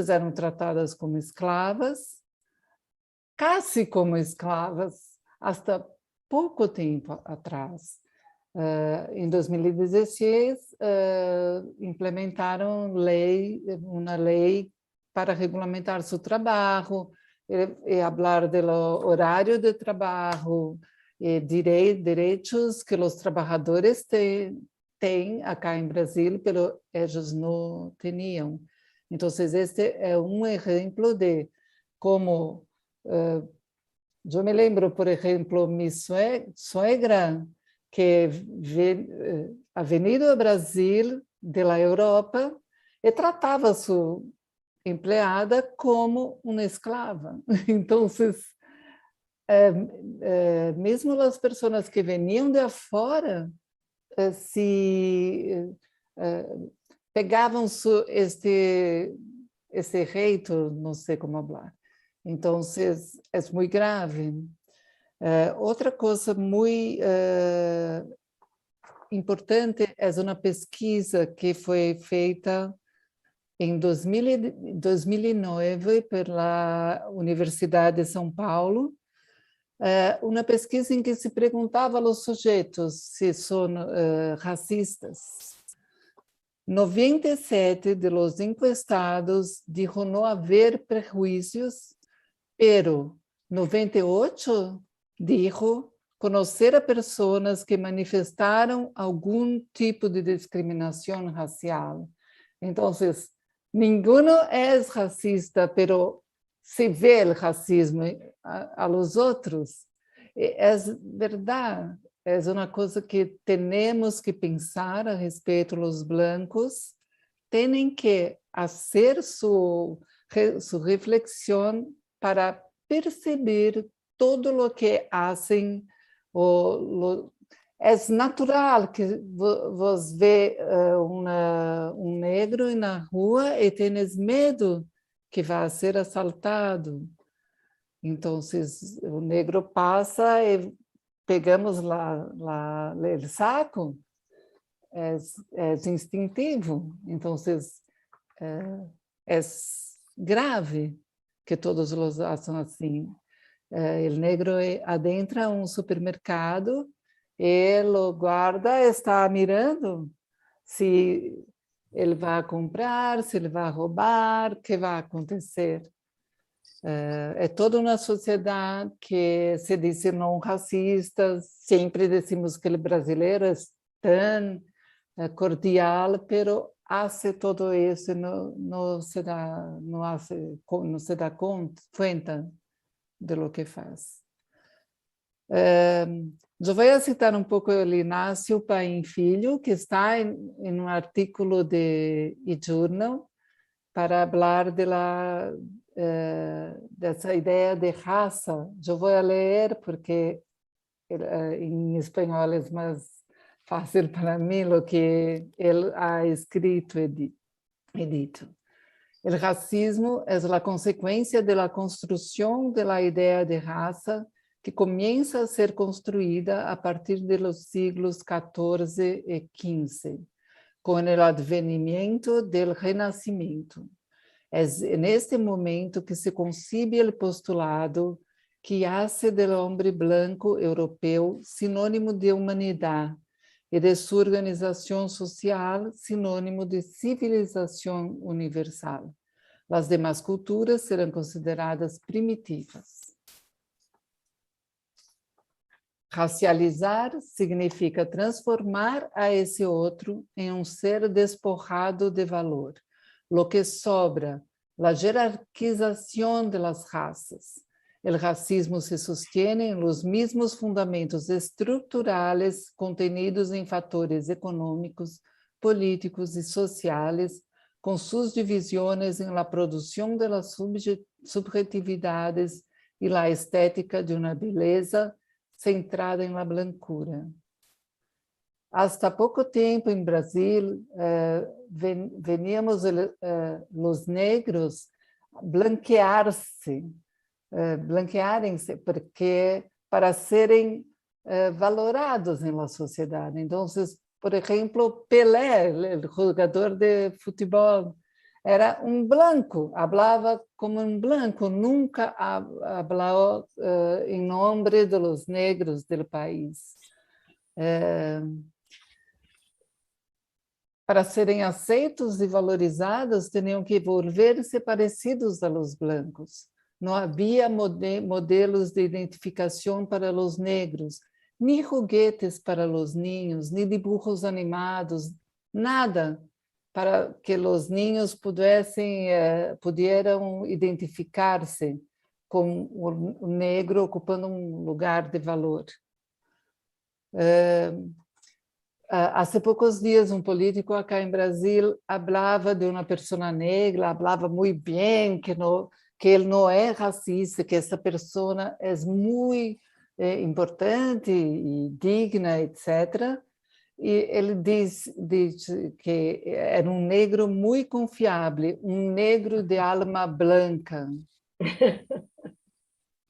eram tratadas como escravas, quase como escravas, até pouco tempo atrás. Em 2016, implementaram uma lei para regulamentar seu trabalho, e falar do horário de trabalho, direitos que os trabalhadores têm acá em Brasil, mas eles não tinham. Então, este é um exemplo de como... eu me lembro, por exemplo, minha suegra, que ha venido ao Brasil, da Europa, e tratava sua empregada como uma escrava. Então, mesmo as pessoas que veniam de fora pegavam este jeito, não sei como falar. Então, é muito grave. Outra coisa muito importante é uma pesquisa que foi feita em 2009 pela Universidade de São Paulo, uma pesquisa em que se perguntava aos sujeitos se são racistas. 97 dos encuestados disseram não haver prejuízos, pero 98 disseram conhecer a pessoas que manifestaram algum tipo de discriminação racial. Então, ninguém é racista, pero se vê o racismo a los outros. É verdade, é uma coisa que temos que pensar a respeito dos blancos, têm que fazer sua reflexão para perceber todo o que fazem. É natural que você vê um negro na rua e tens medo que vai ser assaltado. Então, o negro passa e pegamos lá o saco, é instintivo. Então, é grave que todos os façam assim. O negro adentra um supermercado e o guarda está mirando se ele vai comprar, se ele vai roubar, o que vai acontecer. É toda uma sociedade que se diz não racista, sempre decimos que o brasileiro é tão cordial, pero hace todo isso, não se dá conta de lo que faz. Eu vou citar um pouco o Inácio Paim Filho, que está em um artículo de eJournal, para falar dessa ideia de raça. Eu vou ler porque em espanhol é mais fácil para mim o que ele ha escrito e dito. O racismo é a consequência da construção da ideia de raça que começa a ser construída a partir dos siglos XIV e XV, com o advenimento do Renascimento. É neste momento que se concibe o postulado que hace do homem branco europeu sinônimo de humanidade e de sua organização social sinônimo de civilização universal. As demais culturas serão consideradas primitivas. Racializar significa transformar a esse outro em um ser despojado de valor, lo que sobra, a jerarquização das raças. O racismo se sostiene em los mismos fundamentos estruturais contenidos em fatores econômicos, políticos e sociais, com suas divisões em la produção de las subjetividades e la estética de uma beleza centrada em la blancura. Hasta pouco tempo em Brasil, veníamos os negros blanquearem-se porque para serem valorados na sociedade. Então, por exemplo, Pelé, o jogador de futebol, era um branco, falava como um branco, nunca falou em nome dos negros do país. Para serem aceitos e valorizados, tinham que volver-se parecidos a los blancos. Não havia modelos de identificação para os negros, nem juguetes para os ninhos, nem dibujos animados, nada para que os ninhos pudieram identificar-se com o negro ocupando um lugar de valor. Há poucos dias, um político acá em Brasil falava de uma pessoa negra, falava muito bem que ele não é racista, que essa pessoa é muito importante e digna, etc. E ele diz que era um negro muito confiável, um negro de alma branca.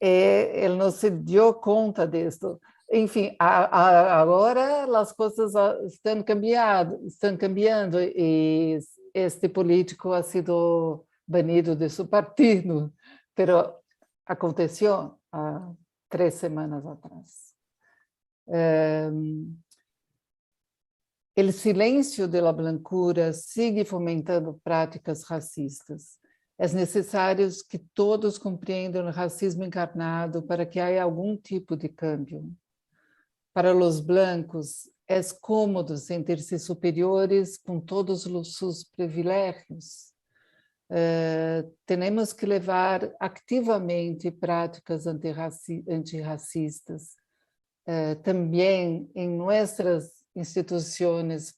E ele não se deu conta disso. Enfim, agora as coisas estão cambiando e este político ha sido banido de seu partido, mas aconteceu há 3 semanas atrás. O silêncio da blancura sigue fomentando práticas racistas. É necessário que todos compreendam o racismo encarnado para que haja algum tipo de câmbio. Para os blancos, é cômodo sentir-se superiores com todos os seus privilégios. Temos que levar ativamente práticas antirracistas, também em nossas instituições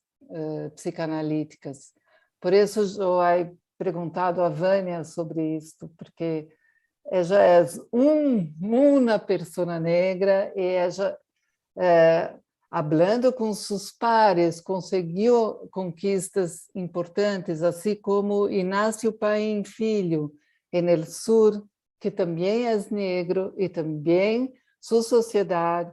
psicanalíticas. Por isso, eu he perguntado a Vânia sobre isto, porque ela é uma pessoa negra e ela, falando com seus pares, conseguiu conquistas importantes, assim como Inácio Paim Filho, no sul, que também é negro e também sua sociedade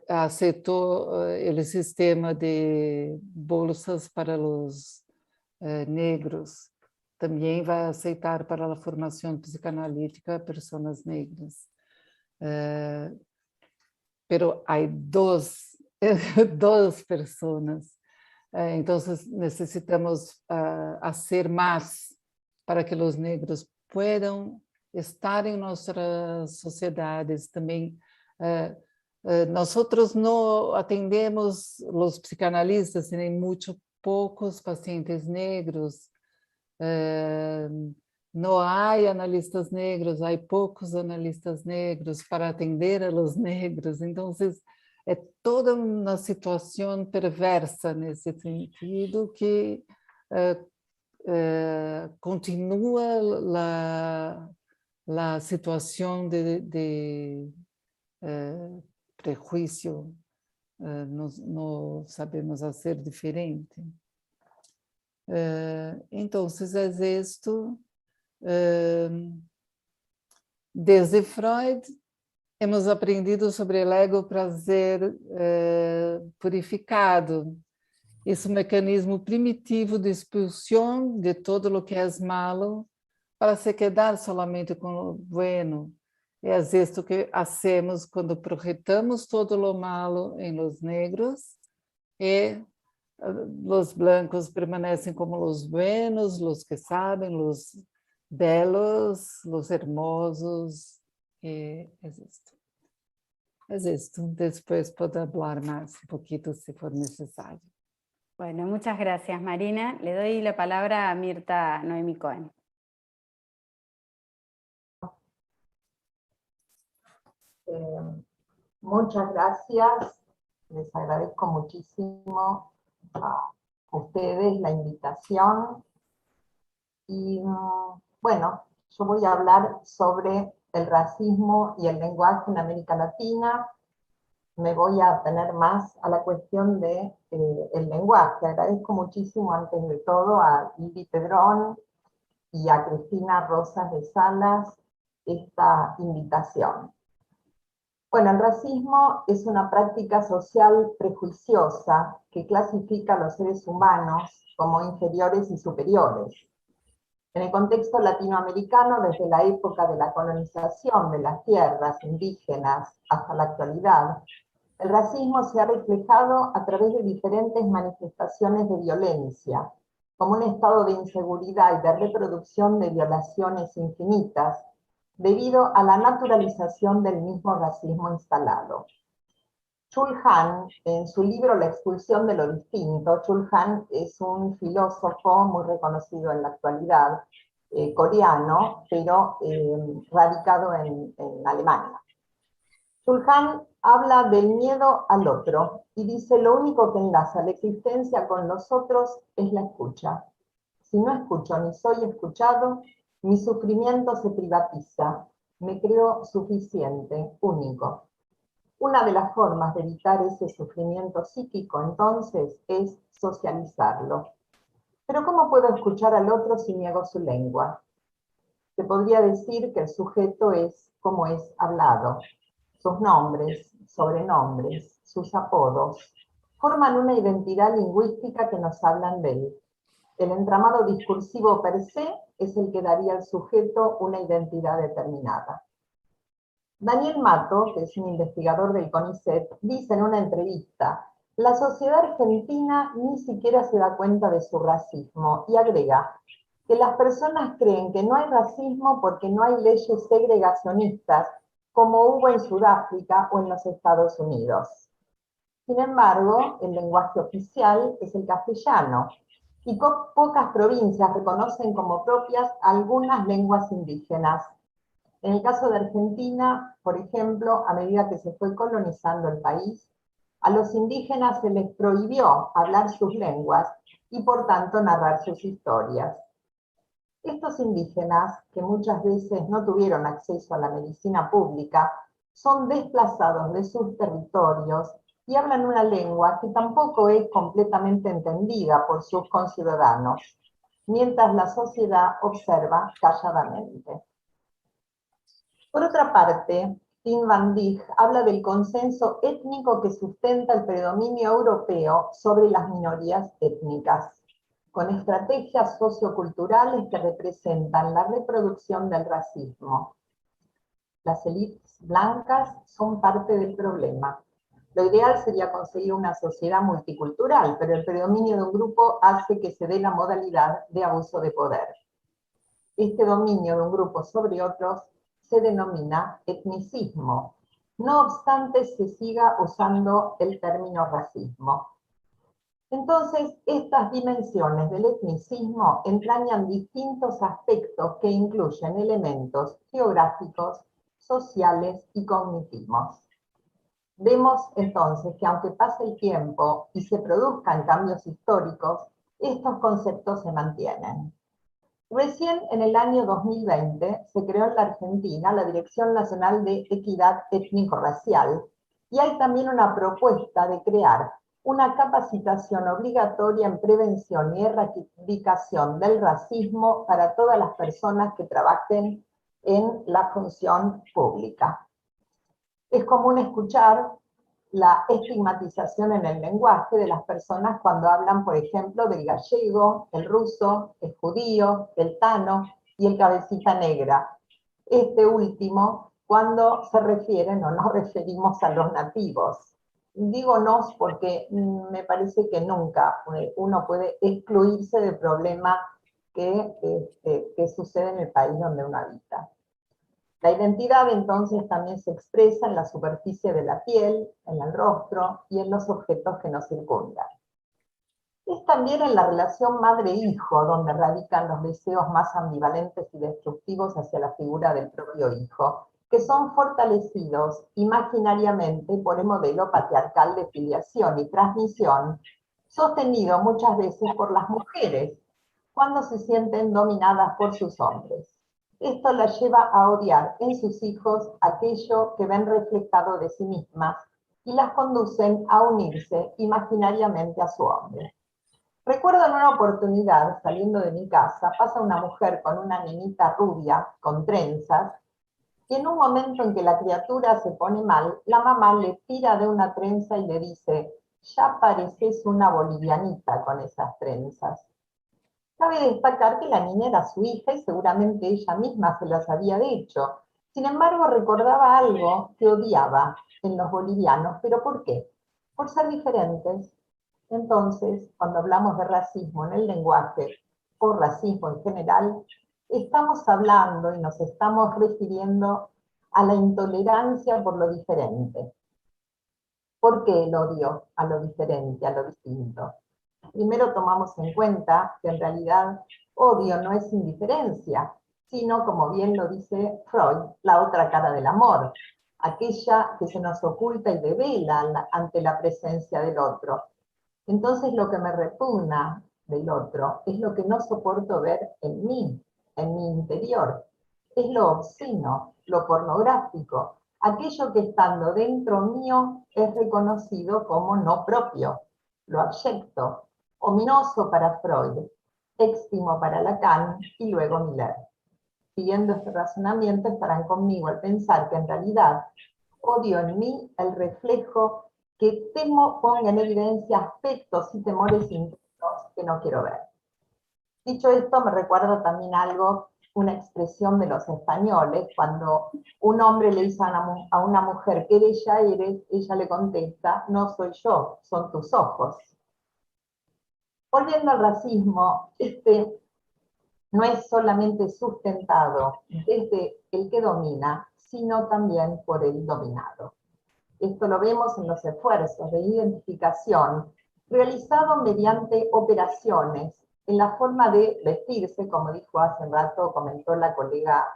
aceitou o sistema de bolsas para os negros. Também vai aceitar para a formação psicanalítica pessoas negras. Pero há duas pessoas. Então, necessitamos fazer mais para que os negros possam estar em nossas sociedades também. Nós não atendemos os psicanalistas, nem muito poucos pacientes negros. Não há analistas negros, há poucos analistas negros para atender a los negros. Então, é toda uma situação perversa nesse sentido que continua a situação de prejuízo, não sabemos fazer diferente. Então, é isto. Desde Freud, hemos aprendido sobre o ego prazer purificado. Esse mecanismo primitivo de expulsão de todo o que é malo para se quedar solamente com o bueno. É isto que hacemos quando projetamos todo o malo em los negros e os blancos permanecem como os buenos, os que sabem, os belos, os hermosos. É isto. É isto. Después puedo falar mais um pouquinho se for necessário. Bueno, muchas gracias, Marina. Le doy la palabra a Mirta Noemi Cohen. Muchas gracias. Les agradezco muchísimo a ustedes la invitación. Y bueno, yo voy a hablar sobre el racismo y el lenguaje en América Latina. Me voy a atener más a la cuestión del lenguaje. Agradezco muchísimo, antes de todo, a Lili Pedrón y a Cristina Rosas de Salas esta invitación. Bueno, el racismo es una práctica social prejuiciosa que clasifica a los seres humanos como inferiores y superiores. En el contexto latinoamericano, desde la época de la colonización de las tierras indígenas hasta la actualidad, el racismo se ha reflejado a través de diferentes manifestaciones de violencia, como un estado de inseguridad y de reproducción de violaciones infinitas, debido a la naturalización del mismo racismo instalado. Chul Han, en su libro La expulsión de lo distinto, Chul Han es un filósofo muy reconocido en la actualidad, coreano, pero radicado en Alemania. Chul Han habla del miedo al otro y dice: lo único que enlaza la existencia con los otros es la escucha. Si no escucho ni soy escuchado, mi sufrimiento se privatiza, me creo suficiente, único. Una de las formas de evitar ese sufrimiento psíquico, entonces, es socializarlo. Pero ¿cómo puedo escuchar al otro si niego su lengua? Se podría decir que el sujeto es como es hablado. Sus nombres, sobrenombres, sus apodos, forman una identidad lingüística que nos hablan de él. El entramado discursivo per se es el que daría al sujeto una identidad determinada. Daniel Mato, que es un investigador del CONICET, dice en una entrevista: la sociedad argentina ni siquiera se da cuenta de su racismo, y agrega que las personas creen que no hay racismo porque no hay leyes segregacionistas como hubo en Sudáfrica o en los Estados Unidos. Sin embargo, el lenguaje oficial es el castellano, y pocas provincias reconocen como propias algunas lenguas indígenas. En el caso de Argentina, por ejemplo, a medida que se fue colonizando el país, a los indígenas se les prohibió hablar sus lenguas y por tanto narrar sus historias. Estos indígenas, que muchas veces no tuvieron acceso a la medicina pública, son desplazados de sus territorios y hablan una lengua que tampoco es completamente entendida por sus conciudadanos, mientras la sociedad observa calladamente. Por otra parte, Tim van Dijk habla del consenso étnico que sustenta el predominio europeo sobre las minorías étnicas, con estrategias socioculturales que representan la reproducción del racismo. Las élites blancas son parte del problema. Lo ideal sería conseguir una sociedad multicultural, pero el predominio de un grupo hace que se dé la modalidad de abuso de poder. Este dominio de un grupo sobre otros se denomina etnicismo. No obstante, se siga usando el término racismo. Entonces, estas dimensiones del etnicismo entrañan distintos aspectos que incluyen elementos geográficos, sociales y cognitivos. Vemos entonces que aunque pase el tiempo y se produzcan cambios históricos, estos conceptos se mantienen. Recién en el año 2020 se creó en la Argentina la Dirección Nacional de Equidad Étnico-Racial y hay también una propuesta de crear una capacitación obligatoria en prevención y erradicación del racismo para todas las personas que trabajen en la función pública. Es común escuchar la estigmatización en el lenguaje de las personas cuando hablan, por ejemplo, del gallego, el ruso, el judío, el tano y el cabecita negra. Este último, cuando se refieren o nos referimos a los nativos. Digo nos porque me parece que nunca uno puede excluirse del problema que sucede en el país donde uno habita. La identidad entonces también se expresa en la superficie de la piel, en el rostro y en los objetos que nos circundan. Es también en la relación madre-hijo donde radican los deseos más ambivalentes y destructivos hacia la figura del propio hijo, que son fortalecidos imaginariamente por el modelo patriarcal de filiación y transmisión, sostenido muchas veces por las mujeres, cuando se sienten dominadas por sus hombres. Esto las lleva a odiar en sus hijos aquello que ven reflejado de sí mismas y las conducen a unirse imaginariamente a su hombre. Recuerdo en una oportunidad, saliendo de mi casa, pasa una mujer con una nenita rubia, con trenzas, y en un momento en que la criatura se pone mal, la mamá le tira de una trenza y le dice: ya pareces una bolivianita con esas trenzas. Cabe destacar que la niña era su hija y seguramente ella misma se las había hecho. Sin embargo, recordaba algo que odiaba en los bolivianos. ¿Pero por qué? Por ser diferentes. Entonces, cuando hablamos de racismo en el lenguaje, o racismo en general, estamos hablando y nos estamos refiriendo a la intolerancia por lo diferente. ¿Por qué el odio a lo diferente, a lo distinto? Primero tomamos en cuenta que en realidad odio no es indiferencia, sino, como bien lo dice Freud, la otra cara del amor, aquella que se nos oculta y devela ante la presencia del otro. Entonces lo que me repugna del otro es lo que no soporto ver en mi interior. Es lo obsceno, lo pornográfico, aquello que estando dentro mío es reconocido como no propio, lo abyecto, ominoso para Freud, éxtimo para Lacan y luego Miller. Siguiendo este razonamiento estarán conmigo al pensar que en realidad odio en mí el reflejo que temo ponga en evidencia aspectos y temores internos que no quiero ver. Dicho esto, me recuerda también algo, una expresión de los españoles, cuando un hombre le dice a una mujer: ¿qué bella eres? Ella le contesta: no soy yo, son tus ojos. Volviendo al racismo, este no es solamente sustentado desde el que domina, sino también por el dominado. Esto lo vemos en los esfuerzos de identificación realizados mediante operaciones en la forma de vestirse, como dijo hace un rato, comentó la colega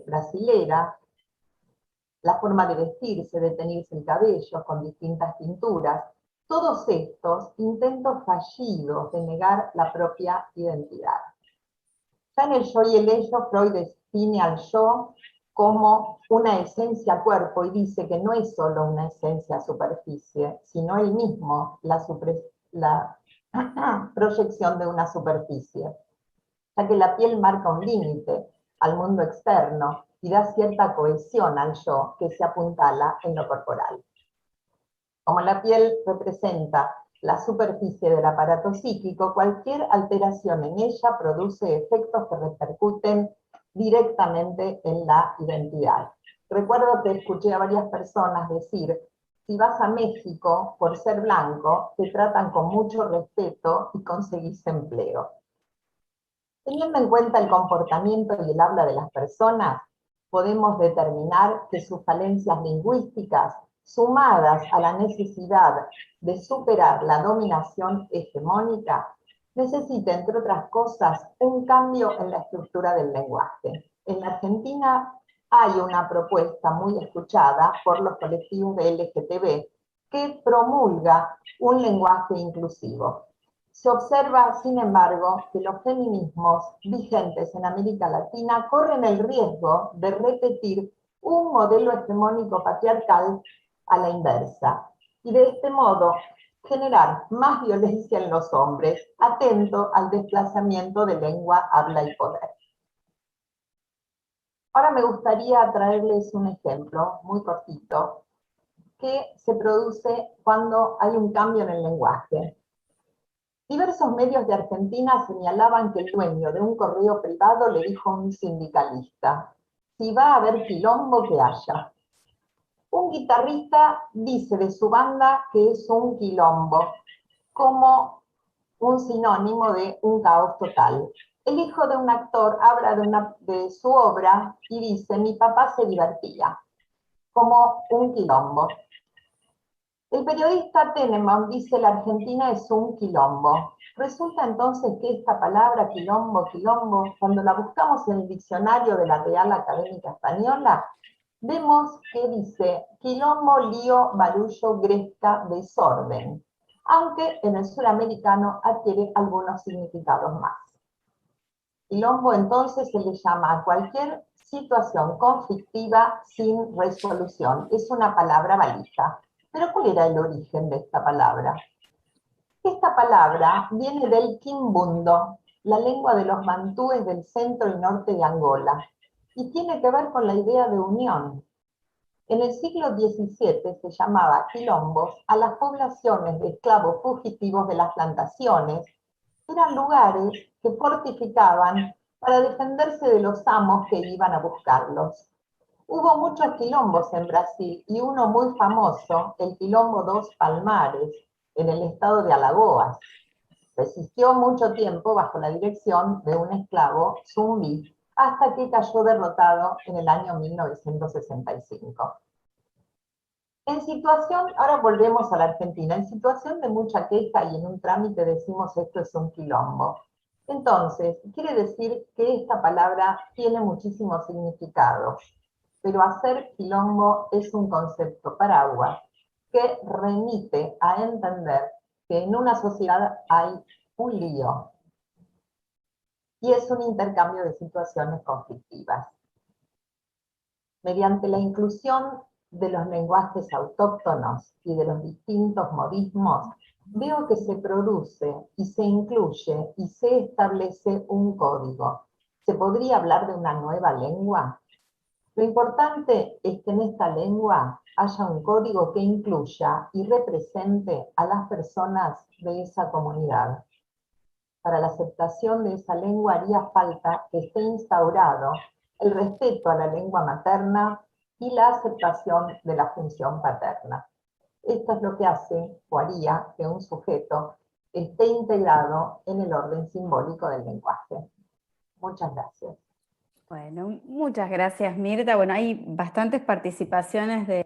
brasilera, la forma de vestirse, de teñirse el cabello con distintas pinturas. Todos estos intentos fallidos de negar la propia identidad. Ya en el yo y el ello, Freud define al yo como una esencia cuerpo y dice que no es solo una esencia superficie, sino él mismo la proyección de una superficie, ya que la piel marca un límite al mundo externo y da cierta cohesión al yo que se apuntala en lo corporal. Como la piel representa la superficie del aparato psíquico, cualquier alteración en ella produce efectos que repercuten directamente en la identidad. Recuerdo que escuché a varias personas decir: si vas a México por ser blanco, te tratan con mucho respeto y conseguís empleo. Teniendo en cuenta el comportamiento y el habla de las personas, podemos determinar que sus falencias lingüísticas, sumadas a la necesidad de superar la dominación hegemónica, necesita, entre otras cosas, un cambio en la estructura del lenguaje. En la Argentina hay una propuesta muy escuchada por los colectivos de LGTB que promulga un lenguaje inclusivo. Se observa, sin embargo, que los feminismos vigentes en América Latina corren el riesgo de repetir un modelo hegemónico patriarcal a la inversa, y de este modo generar más violencia en los hombres, atento al desplazamiento de lengua, habla y poder. Ahora me gustaría traerles un ejemplo muy cortito que se produce cuando hay un cambio en el lenguaje. Diversos medios de Argentina señalaban que el dueño de un correo privado le dijo a un sindicalista: si va a haber quilombo, que haya. Un guitarrista dice de su banda que es un quilombo, como un sinónimo de un caos total. El hijo de un actor habla de su obra y dice: mi papá se divertía, como un quilombo. El periodista Teneman dice: la Argentina es un quilombo. Resulta entonces que esta palabra quilombo, cuando la buscamos en el diccionario de la Real Académica Española, vemos que dice quilombo, lío, barullo, gresca, desorden, aunque en el suramericano adquiere algunos significados más. Quilombo entonces se le llama a cualquier situación conflictiva sin resolución. Es una palabra valija. ¿Pero cuál era el origen de esta palabra? Esta palabra viene del quimbundo, la lengua de los bantúes del centro y norte de Angola, y tiene que ver con la idea de unión. En el siglo XVII se llamaba quilombos a las poblaciones de esclavos fugitivos de las plantaciones. Eran lugares que fortificaban para defenderse de los amos que iban a buscarlos. Hubo muchos quilombos en Brasil y uno muy famoso, el quilombo dos Palmares, en el estado de Alagoas. Resistió mucho tiempo bajo la dirección de un esclavo zumbí, hasta que cayó derrotado en el año 1965. Ahora volvemos a la Argentina, en situación de mucha queja y en un trámite decimos esto es un quilombo. Entonces, quiere decir que esta palabra tiene muchísimos significados, pero hacer quilombo es un concepto paraguas que remite a entender que en una sociedad hay un lío y es un intercambio de situaciones conflictivas. Mediante la inclusión de los lenguajes autóctonos y de los distintos modismos, veo que se produce y se incluye y se establece un código. ¿Se podría hablar de una nueva lengua? Lo importante es que en esta lengua haya un código que incluya y represente a las personas de esa comunidad. Para la aceptación de esa lengua haría falta que esté instaurado el respeto a la lengua materna y la aceptación de la función paterna. Esto es lo que hace o haría que un sujeto esté integrado en el orden simbólico del lenguaje. Muchas gracias. Bueno, muchas gracias, Mirta. Bueno, hay bastantes participaciones de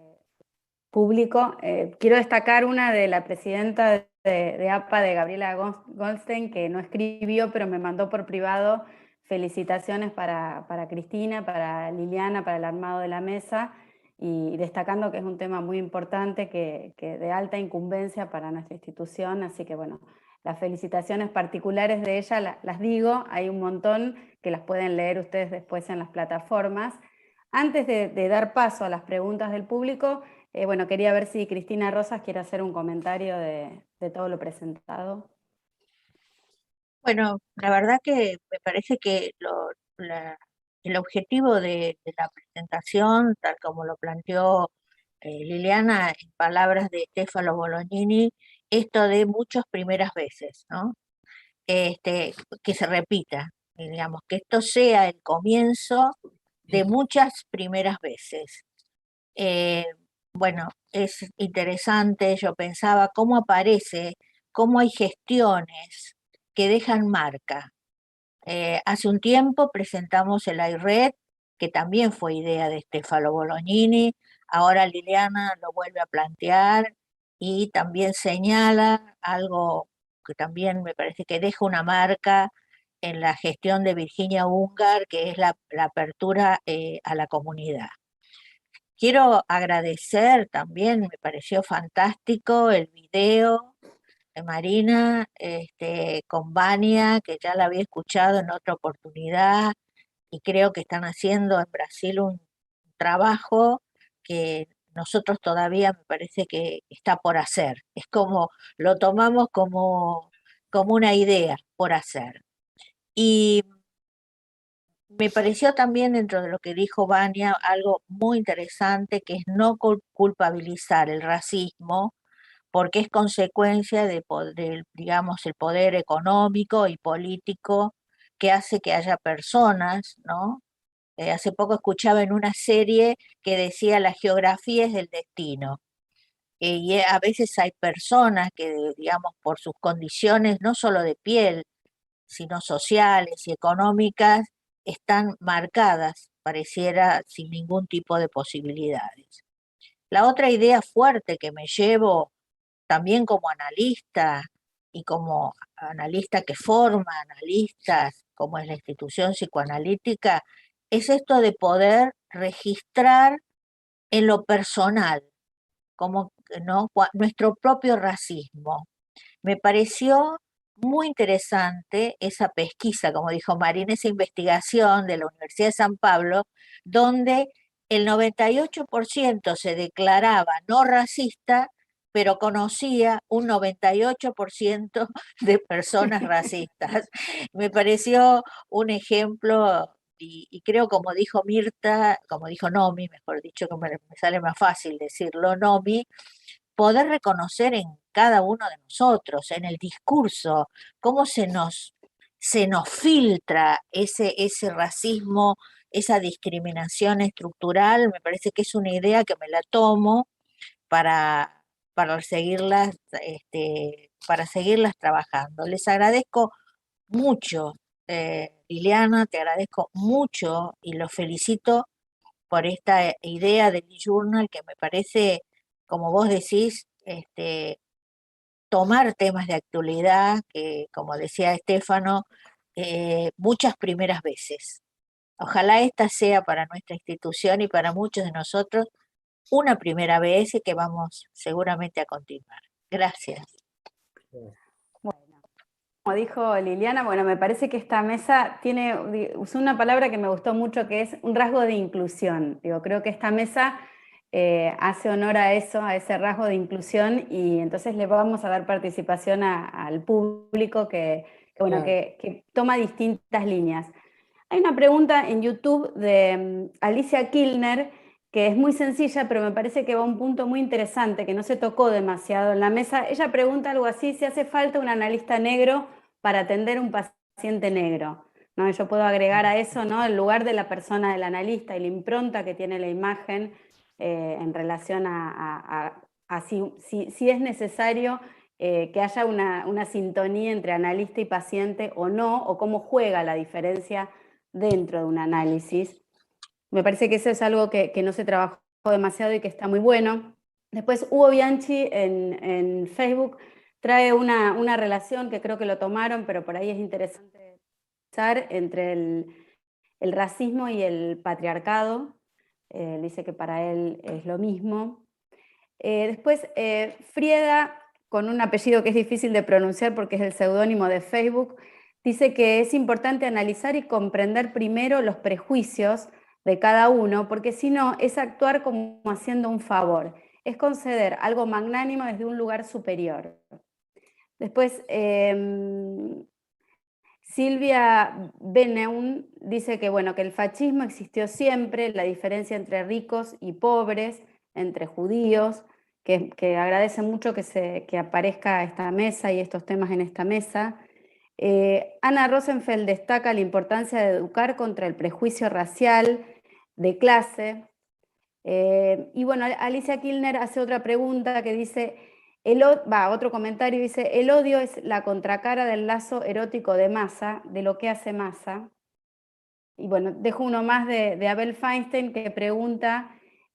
público. Quiero destacar una de la presidenta de APA, de Gabriela Goldstein, que no escribió, pero me mandó por privado felicitaciones para Cristina, para Liliana, para el armado de la mesa, y destacando que es un tema muy importante, que de alta incumbencia para nuestra institución, así que bueno, las felicitaciones particulares de ella las digo, hay un montón que las pueden leer ustedes después en las plataformas. Antes de dar paso a las preguntas del público, bueno, quería ver si Cristina Rosas quiere hacer un comentario de todo lo presentado. Bueno, la verdad que me parece que el objetivo de la presentación, tal como lo planteó Liliana en palabras de Stefano Bolognini, esto de muchas primeras veces, ¿no? Que se repita, digamos, que esto sea el comienzo de muchas primeras veces. Bueno, es interesante, yo pensaba cómo aparece, cómo hay gestiones que dejan marca. Hace un tiempo presentamos el IRED, que también fue idea de Stefano Bolognini, ahora Liliana lo vuelve a plantear y también señala algo que también me parece que deja una marca en la gestión de Virginia Ungar, que es la apertura a la comunidad. Quiero agradecer también, me pareció fantástico el video de Marina con Vania, que ya la había escuchado en otra oportunidad, y creo que están haciendo en Brasil un trabajo que nosotros todavía me parece que está por hacer. Es como, lo tomamos como una idea por hacer. Y me pareció también dentro de lo que dijo Vania algo muy interesante, que es no culpabilizar el racismo, porque es consecuencia digamos, el poder económico y político que hace que haya personas, ¿no? Hace poco escuchaba en una serie que decía la geografía es del destino. Y a veces hay personas que, digamos, por sus condiciones, no solo de piel, sino sociales y económicas, están marcadas, pareciera, sin ningún tipo de posibilidades. La otra idea fuerte que me llevo también como analista y como analista que forma analistas, como es la institución psicoanalítica, es esto de poder registrar en lo personal, como ¿no? Nuestro propio racismo. Me pareció muy interesante esa pesquisa, como dijo Marín, esa investigación de la Universidad de San Pablo, donde el 98% se declaraba no racista, pero conocía un 98% de personas racistas. Me pareció un ejemplo, y creo como dijo Mirta, como dijo Nomi, mejor dicho, que me sale más fácil decirlo, Nomi, poder reconocer en cada uno de nosotros, en el discurso, cómo se nos filtra ese racismo, esa discriminación estructural. Me parece que es una idea que me la tomo para, para seguirlas trabajando. Les agradezco mucho, Liliana, te agradezco mucho y los felicito por esta idea del journal que me parece, como vos decís, tomar temas de actualidad, que como decía Estefano, muchas primeras veces. Ojalá esta sea para nuestra institución y para muchos de nosotros una primera vez y que vamos seguramente a continuar. Gracias. Bueno, como dijo Liliana, bueno, me parece que esta mesa usó una palabra que me gustó mucho, que es un rasgo de inclusión. Digo, creo que esta mesa hace honor a eso, a ese rasgo de inclusión, y entonces le vamos a dar participación al público que toma distintas líneas. Hay una pregunta en YouTube de Alicia Kilner, que es muy sencilla, pero me parece que va a un punto muy interesante, que no se tocó demasiado en la mesa. Ella pregunta algo así: si hace falta un analista negro para atender a un paciente negro, ¿no? Yo puedo agregar a eso, ¿no?, el lugar de la persona del analista y la impronta que tiene la imagen en relación a si es necesario que haya una sintonía entre analista y paciente o no, o cómo juega la diferencia dentro de un análisis. Me parece que eso es algo que no se trabajó demasiado y que está muy bueno. Después Hugo Bianchi en Facebook trae una relación que creo que lo tomaron, pero por ahí es interesante pensar entre el racismo y el patriarcado. Dice que para él es lo mismo. Después Frieda, con un apellido que es difícil de pronunciar porque es el seudónimo de Facebook, dice que es importante analizar y comprender primero los prejuicios de cada uno, porque si no es actuar como haciendo un favor, es conceder algo magnánimo desde un lugar superior. Después Silvia Beneun dice que, bueno, que el fascismo existió siempre, la diferencia entre ricos y pobres, entre judíos, que agradece mucho que aparezca esta mesa y estos temas en esta mesa. Ana Rosenfeld destaca la importancia de educar contra el prejuicio racial, de clase. Y bueno, Alicia Kilner hace otra pregunta que dice: Otro comentario dice, el odio es la contracara del lazo erótico de masa, de lo que hace masa. Y bueno, dejo uno más de Abel Feinstein que pregunta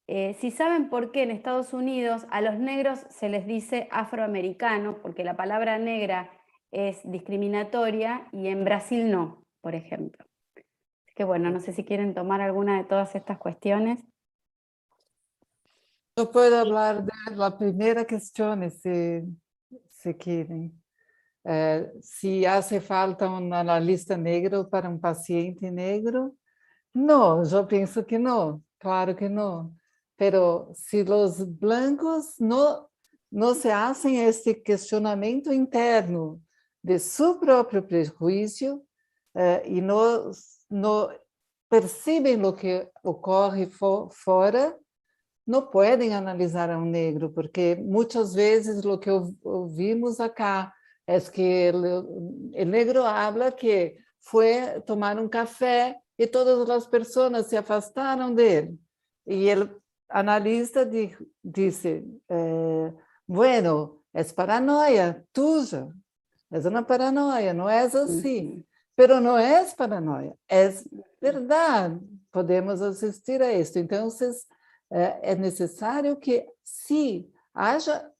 si saben por qué en Estados Unidos a los negros se les dice afroamericanos, porque la palabra negra es discriminatoria y en Brasil no, por ejemplo. Así que bueno, no sé si quieren tomar alguna de todas estas cuestiones. Yo puedo hablar de la primera cuestión, si quieren. Si hace falta un analista negro para un paciente negro. No, yo pienso que no, claro que no. Pero si los blancos no se hacen este cuestionamiento interno de su propio prejuicio y no perciben lo que ocurre fora, no pueden analisar a un negro, porque muchas veces lo que ouvimos acá es que el negro habla que fue tomar un café y todas las personas se afastaron de él. Y el analista dice, bueno, es paranoia tuya, es una paranoia, no es así. Pero no es paranoia, es verdad, podemos asistir a esto. Entonces, é necessário que, sim, haja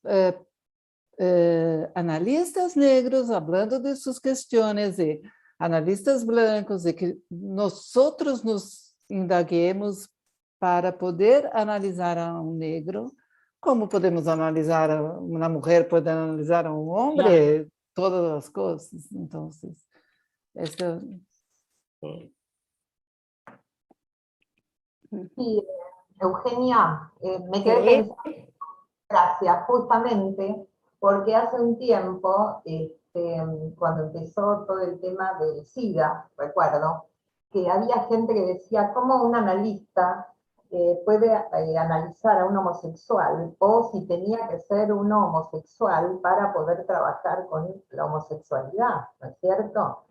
analistas negros falando de suas questões e analistas brancos e que nós nos indaguemos para poder analisar a um negro, como podemos analisar uma mulher, pode analisar a um homem, todas as coisas. Então, essa... Sí, Eugenia, me quedé pensando, gracias, justamente porque hace un tiempo, cuando empezó todo el tema del SIDA, recuerdo, que había gente que decía, ¿cómo un analista puede analizar a un homosexual? O si tenía que ser uno homosexual para poder trabajar con la homosexualidad, ¿no es cierto?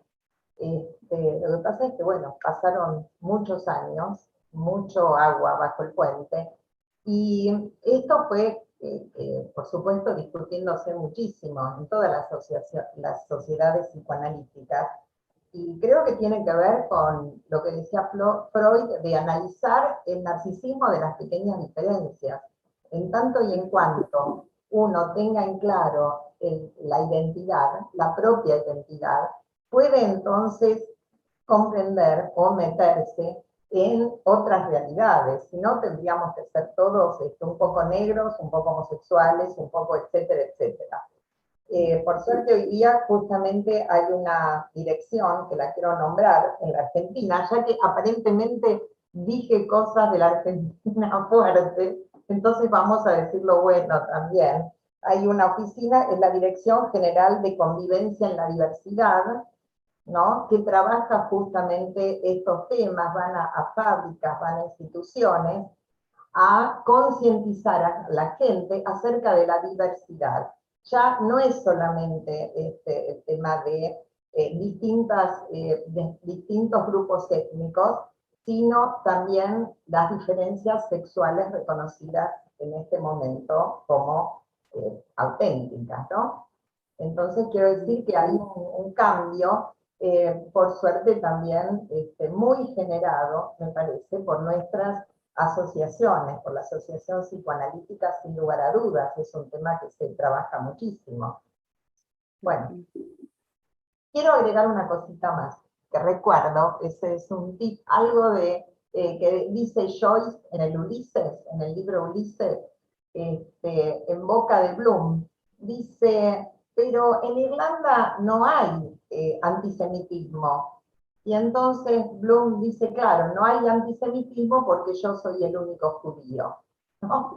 Lo que pasa es que, bueno, pasaron muchos años, mucho agua bajo el puente, y esto fue, por supuesto, discutiéndose muchísimo en todas las sociedades psicoanalíticas, y creo que tiene que ver con lo que decía Freud de analizar el narcisismo de las pequeñas diferencias. En tanto y en cuanto uno tenga en claro la identidad, la propia identidad, puede entonces comprender o meterse en otras realidades, si no tendríamos que ser todos un poco negros, un poco homosexuales, un poco etcétera, etcétera. Por suerte hoy día justamente hay una dirección que la quiero nombrar en la Argentina, ya que aparentemente dije cosas de la Argentina fuerte, entonces vamos a decir lo bueno también. Hay una oficina en la Dirección General de Convivencia en la Diversidad, ¿no? Que trabaja justamente estos temas, van a fábricas, van a instituciones, a concientizar a la gente acerca de la diversidad. Ya no es solamente el tema de distintos grupos étnicos, sino también las diferencias sexuales reconocidas en este momento como auténticas, ¿no? Entonces quiero decir que hay un cambio, por suerte también muy generado, me parece, por nuestras asociaciones, por la Asociación Psicoanalítica, sin lugar a dudas, es un tema que se trabaja muchísimo. Bueno, quiero agregar una cosita más, que recuerdo, ese es un tip, algo de que dice Joyce en el Ulises, en el libro Ulises, en boca de Bloom, dice, pero en Irlanda no hay antisemitismo. Y entonces Bloom dice, claro, no hay antisemitismo porque yo soy el único judío, ¿no?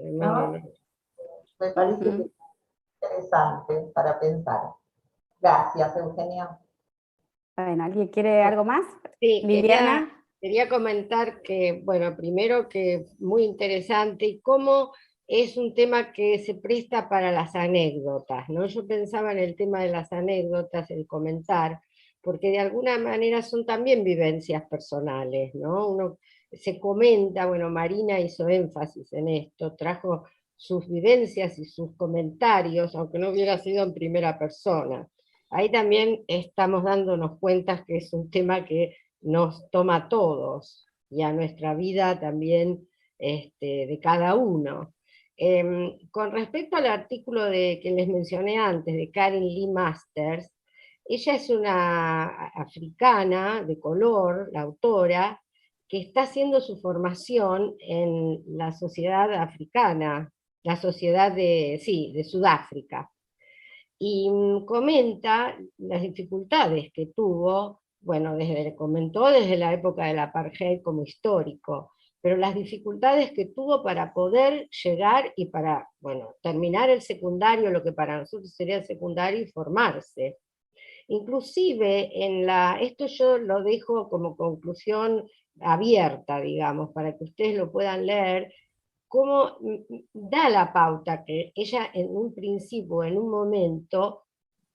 ¿No? Me parece interesante para pensar. Gracias, Eugenia. Bueno, ¿alguien quiere algo más? Sí, Liliana. Quería comentar que, bueno, primero que muy interesante y cómo es un tema que se presta para las anécdotas, ¿no? Yo pensaba en el tema de las anécdotas, el comentar, porque de alguna manera son también vivencias personales, ¿no? Uno se comenta, bueno, Marina hizo énfasis en esto, trajo sus vivencias y sus comentarios, aunque no hubiera sido en primera persona. Ahí también estamos dándonos cuenta que es un tema que nos toma a todos, y a nuestra vida también de cada uno. Con respecto al artículo que les mencioné antes, de Karen Lee Masters, ella es una africana de color, la autora, que está haciendo su formación en la sociedad africana, la sociedad de Sudáfrica. Y comenta las dificultades que tuvo, bueno, comentó desde la época del apartheid como histórico, pero las dificultades que tuvo para poder llegar y para, bueno, terminar el secundario, lo que para nosotros sería el secundario, y formarse. Inclusive, esto yo lo dejo como conclusión abierta, digamos, para que ustedes lo puedan leer, cómo da la pauta que ella en un principio, en un momento,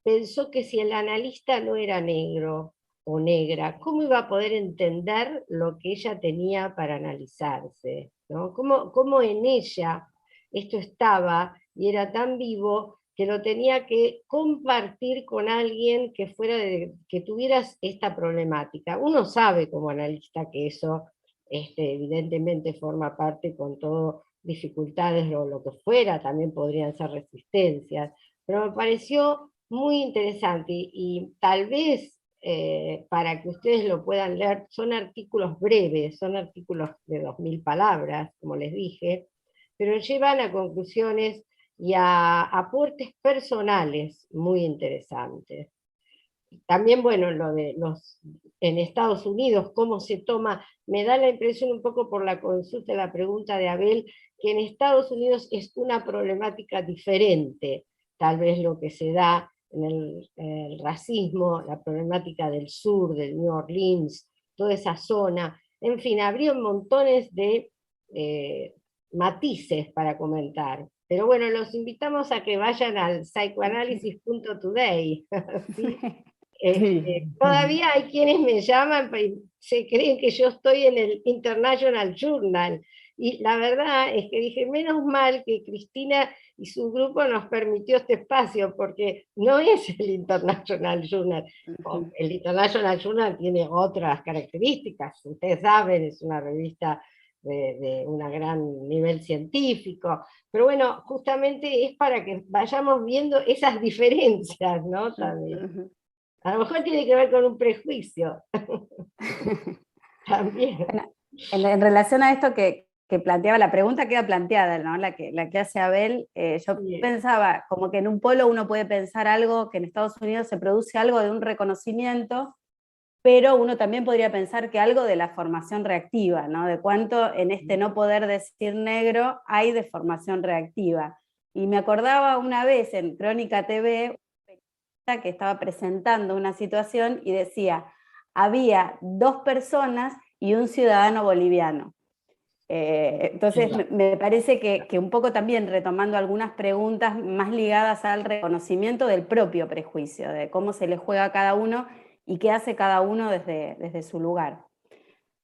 pensó que si el analista no era negro o negra, ¿cómo iba a poder entender lo que ella tenía para analizarse? ¿No? ¿Cómo en ella esto estaba y era tan vivo que lo tenía que compartir con alguien que que tuviera esta problemática? Uno sabe como analista que eso evidentemente forma parte, con todo dificultades o lo que fuera, también podrían ser resistencias, pero me pareció muy interesante y tal vez para que ustedes lo puedan leer, son artículos breves, son artículos de 2000 palabras, como les dije, pero llevan a conclusiones y a aportes personales muy interesantes. También, bueno, en Estados Unidos, cómo se toma, me da la impresión un poco por la consulta, la pregunta de Abel, que en Estados Unidos es una problemática diferente, tal vez lo que se da en el racismo, la problemática del sur, del New Orleans, toda esa zona, en fin, habría montones de matices para comentar. Pero bueno, los invitamos a que vayan al psychoanalysis.today, ¿sí? Todavía hay quienes me llaman y se creen que yo estoy en el International Journal, y la verdad es que dije, menos mal que Cristina y su grupo nos permitió este espacio, porque no es el International Journal. El International Journal tiene otras características, ustedes saben, es una revista de un gran nivel científico, pero bueno, justamente es para que vayamos viendo esas diferencias, ¿no? También. A lo mejor tiene que ver con un prejuicio. También. Bueno, en relación a esto que planteaba, la pregunta queda planteada, ¿no? La que hace Abel, yo pensaba como que en un polo uno puede pensar algo, que en Estados Unidos se produce algo de un reconocimiento, pero uno también podría pensar que algo de la formación reactiva, ¿no? De cuánto en este no poder decir negro hay de formación reactiva. Y me acordaba una vez en Crónica TV, que estaba presentando una situación y decía, había 2 personas y un ciudadano boliviano. Entonces me parece que un poco también retomando algunas preguntas más ligadas al reconocimiento del propio prejuicio, de cómo se le juega a cada uno y qué hace cada uno desde su lugar.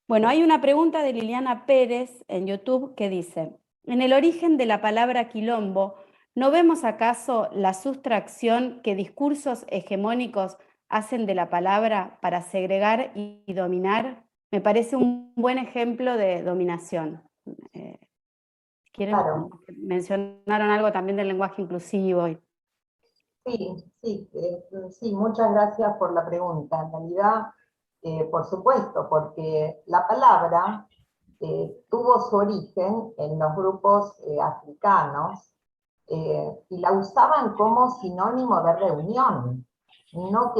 Bueno, hay una pregunta de Liliana Pérez en YouTube que dice, en el origen de la palabra quilombo, ¿no vemos acaso la sustracción que discursos hegemónicos hacen de la palabra para segregar y dominar? Me parece un buen ejemplo de dominación. ¿Quieren? Claro. Mencionaron algo también del lenguaje inclusivo. Sí, muchas gracias por la pregunta. En realidad, por supuesto, porque la palabra tuvo su origen en los grupos africanos, y la usaban como sinónimo de reunión. No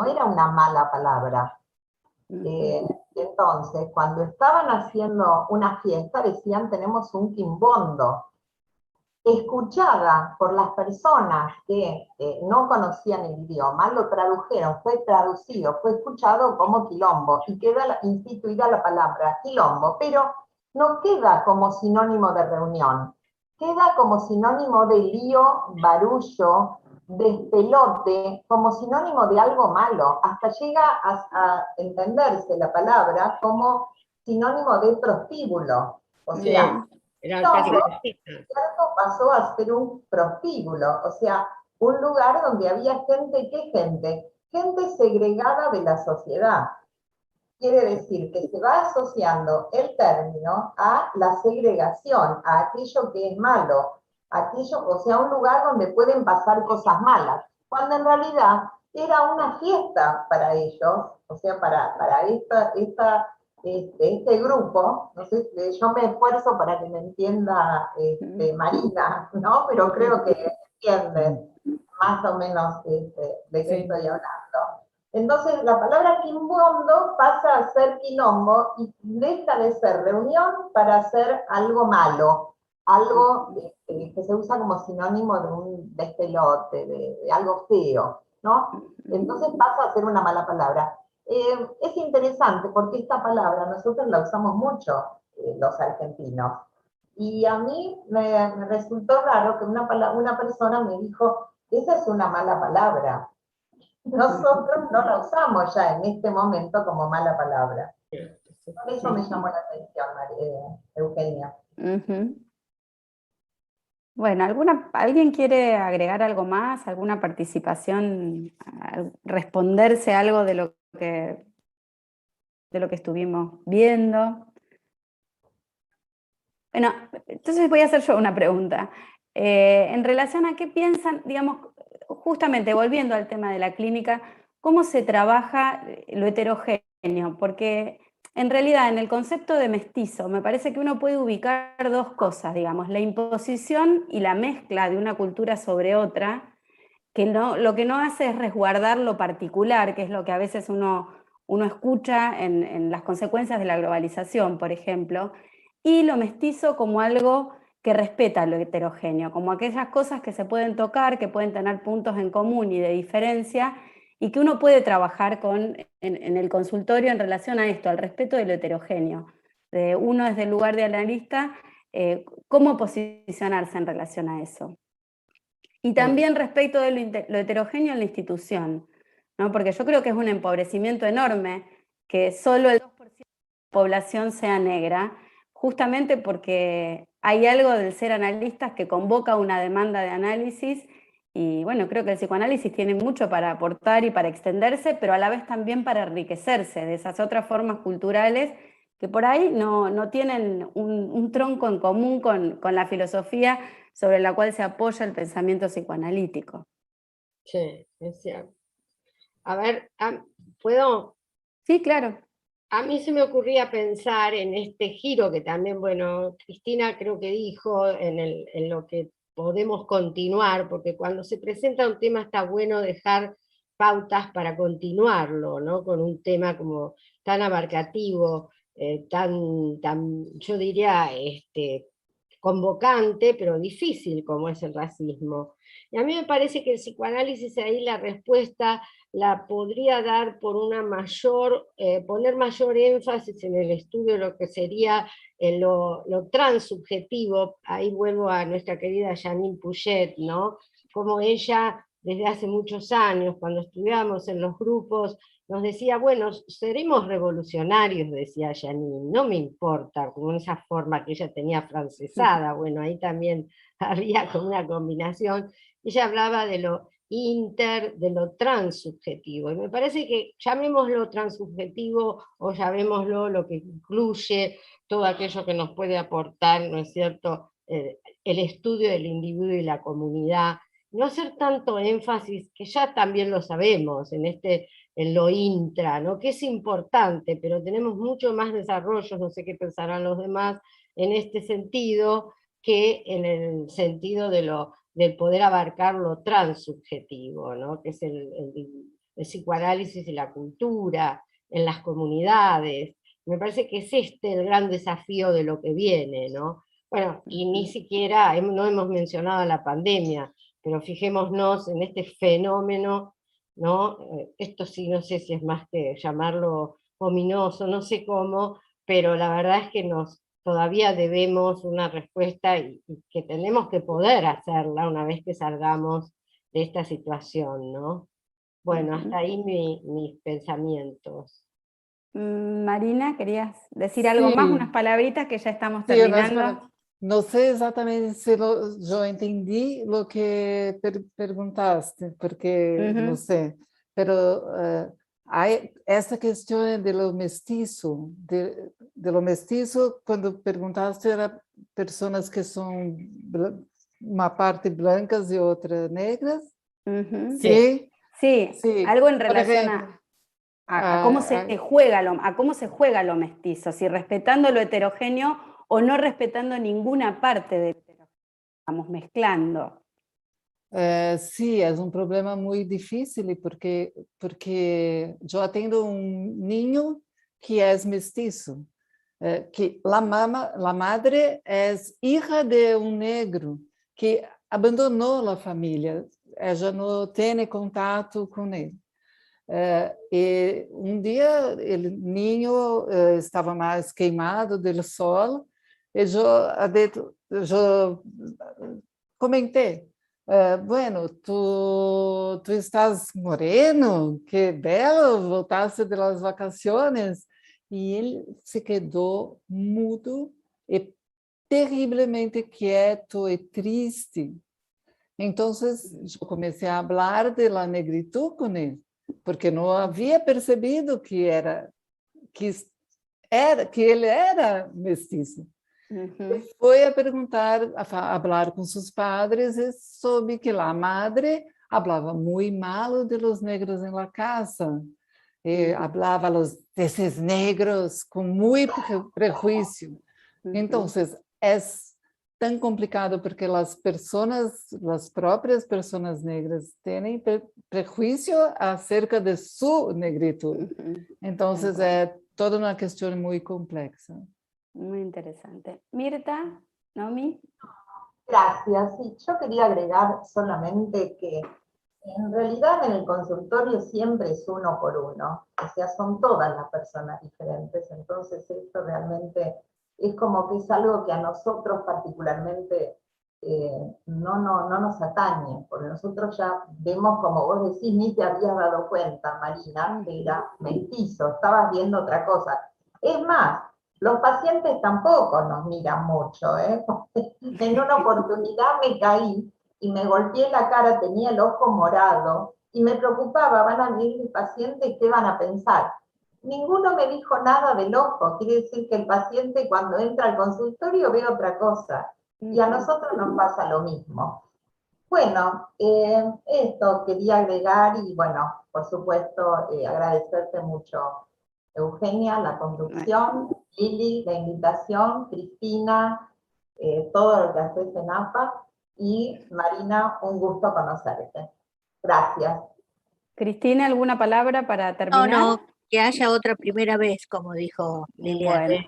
era una mala palabra. Entonces, cuando estaban haciendo una fiesta, decían, tenemos un quimbondo. Escuchada por las personas que no conocían el idioma, lo tradujeron, fue traducido, fue escuchado como quilombo, y queda instituida la palabra quilombo, pero no queda como sinónimo de reunión, queda como sinónimo de lío, barullo, despelote, como sinónimo de algo malo, hasta llega a entenderse la palabra como sinónimo de prostíbulo, o sea, Era No, casi pero casita. Desierto pasó a ser un prostíbulo, o sea, un lugar donde había gente, ¿qué gente? Gente segregada de la sociedad. Quiere decir que se va asociando el término a la segregación, a aquello que es malo, aquello, o sea, un lugar donde pueden pasar cosas malas, cuando en realidad era una fiesta para ellos, o sea, para este grupo, no sé, yo me esfuerzo para que me entienda Marina, ¿no? Pero creo que entienden más o menos de qué Sí. estoy hablando. Entonces la palabra quimbondo pasa a ser quilombo y deja de ser reunión para ser algo malo, algo que se usa como sinónimo de un despelote, de algo feo, ¿no? Entonces pasa a ser una mala palabra. Es interesante porque esta palabra nosotros la usamos mucho, los argentinos. Y a mí me resultó raro que una persona me dijo, esa es una mala palabra. Nosotros no la usamos ya en este momento como mala palabra. Por eso me llamó la atención, Eugenia. Ujú. Bueno, ¿alguien quiere agregar algo más? ¿Alguna participación? ¿Responderse algo de lo que estuvimos viendo? Bueno, entonces voy a hacer yo una pregunta. En relación a qué piensan, digamos, justamente volviendo al tema de la clínica, ¿cómo se trabaja lo heterogéneo? Porque en realidad en el concepto de mestizo me parece que uno puede ubicar dos cosas, digamos, la imposición y la mezcla de una cultura sobre otra, que lo que no hace es resguardar lo particular, que es lo que a veces uno escucha en las consecuencias de la globalización, por ejemplo, y lo mestizo como algo que respeta lo heterogéneo, como aquellas cosas que se pueden tocar, que pueden tener puntos en común y de diferencia, y que uno puede trabajar en el consultorio en relación a esto, al respeto de lo heterogéneo. Uno desde el lugar de analista, cómo posicionarse en relación a eso. Y también respecto de lo heterogéneo en la institución, ¿no? Porque yo creo que es un empobrecimiento enorme que solo el 2% de la población sea negra, justamente porque hay algo del ser analistas que convoca una demanda de análisis y bueno, creo que el psicoanálisis tiene mucho para aportar y para extenderse, pero a la vez también para enriquecerse de esas otras formas culturales que por ahí no tienen un tronco en común con la filosofía sobre la cual se apoya el pensamiento psicoanalítico. Sí, es cierto. A ver, ¿puedo? Sí, claro. A mí se me ocurría pensar en este giro que también, bueno, Cristina creo que dijo en lo que podemos continuar, porque cuando se presenta un tema está bueno dejar pautas para continuarlo, ¿no? Con un tema como tan abarcativo, yo diría, convocante, pero difícil como es el racismo. Y a mí me parece que el psicoanálisis ahí la respuesta la podría dar por una poner mayor énfasis en el estudio de lo que sería lo transsubjetivo. Ahí vuelvo a nuestra querida Janine Puget, ¿no? Como ella, desde hace muchos años, cuando estudiábamos en los grupos, nos decía, bueno, seremos revolucionarios, decía Janine, no me importa, como esa forma que ella tenía francesada, bueno, ahí también había como una combinación. Ella hablaba de lo de lo transsubjetivo, y me parece que llamémoslo transsubjetivo o llamémoslo lo que incluye todo aquello que nos puede aportar, ¿no es cierto?, el estudio del individuo y la comunidad, no hacer tanto énfasis, que ya también lo sabemos, en lo intra, ¿no? Que es importante, pero tenemos mucho más desarrollos, no sé qué pensarán los demás, en este sentido, que en el sentido del poder abarcar lo transsubjetivo, ¿no? Que es el psicoanálisis y la cultura, en las comunidades. Me parece que es el gran desafío de lo que viene, ¿no? Bueno, y ni siquiera, no hemos mencionado la pandemia, pero fijémonos en este fenómeno, ¿no? Esto sí, no sé si es más que llamarlo ominoso, no sé cómo, pero la verdad es que todavía debemos una respuesta y que tenemos que poder hacerla una vez que salgamos de esta situación, ¿no? Bueno, hasta ahí mis pensamientos. Marina, ¿querías decir algo más? Sí, Unas palabritas que ya estamos sí, unas terminando. no sé exactamente si yo entendí lo que preguntaste, porque no sé, pero hay esta cuestión de lo mestizo, de lo mestizo, cuando preguntaste eran personas que son una parte blancas y otra negras. Sí, Sí, sí. algo en Por relación ejemplo, a cómo se juega a cómo se juega lo mestizo, si respetando lo heterogéneo o no respetando ninguna parte de heterogéneo, estamos mezclando. Sí, es un problema muy difícil porque yo atendo un niño que es mestizo, que la madre es hija de un negro que abandonó la familia, ella no tiene contacto con él. Y un día el niño estaba más queimado del sol y yo comenté, bueno, tú estás moreno, qué bello, voltaste de las vacaciones. Y él se quedó mudo y terriblemente quieto y triste. Entonces yo comencé a hablar de la negritud con él, porque no había percebido que él era mestizo. Foi a perguntar, a falar com seus padres e soube que a madre falava muito mal de los negros em la casa. E falava desses negros com muito prejuízo. Então, é tão complicado porque as próprias pessoas negras têm prejuízo acerca de sua negritude. Então, é toda uma questão muito complexa. Muy interesante. Mirta, Naomi. Gracias. Sí, yo quería agregar solamente que en realidad en el consultorio siempre es uno por uno, o sea, son todas las personas diferentes, entonces esto realmente es como que es algo que a nosotros particularmente no nos atañe, porque nosotros ya vemos, como vos decís, ni te habías dado cuenta, Marina, que era mestizo, estabas viendo otra cosa. Es más, los pacientes tampoco nos miran mucho, ¿eh? En una oportunidad me caí y me golpeé la cara, tenía el ojo morado, y me preocupaba, van a venir mis pacientes, ¿qué van a pensar? Ninguno me dijo nada del ojo, quiere decir que el paciente cuando entra al consultorio ve otra cosa, y a nosotros nos pasa lo mismo. Bueno, esto quería agregar, y bueno, por supuesto, agradecerte mucho, Eugenia, la conducción, Lili, la invitación, Cristina, todo lo que haces en APA, y Marina, un gusto conocerte. Gracias. Cristina, ¿alguna palabra para terminar? No, que haya otra primera vez, como dijo Liliana. Bueno.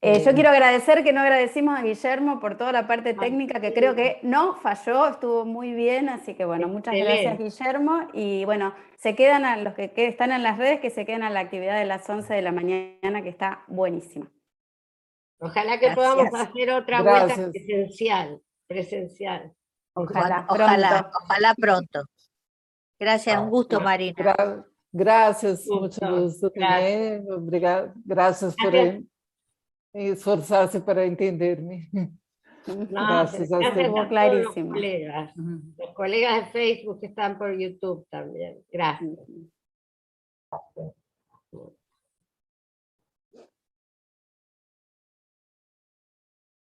Yo quiero agradecer que no agradecimos a Guillermo por toda la parte técnica, que creo que no falló, estuvo muy bien, así que bueno, muchas gracias Guillermo, y bueno, se quedan a los que están en las redes, que se quedan a la actividad de las 11 de la mañana, que está buenísima. Ojalá que podamos hacer otra vuelta presencial. Ojalá pronto. Gracias, un gusto, Marina. Gracias, mucho gusto también. Gracias por esforzarse para entenderme. Gracias a todos los colegas. Los colegas de Facebook que están por YouTube también. Gracias.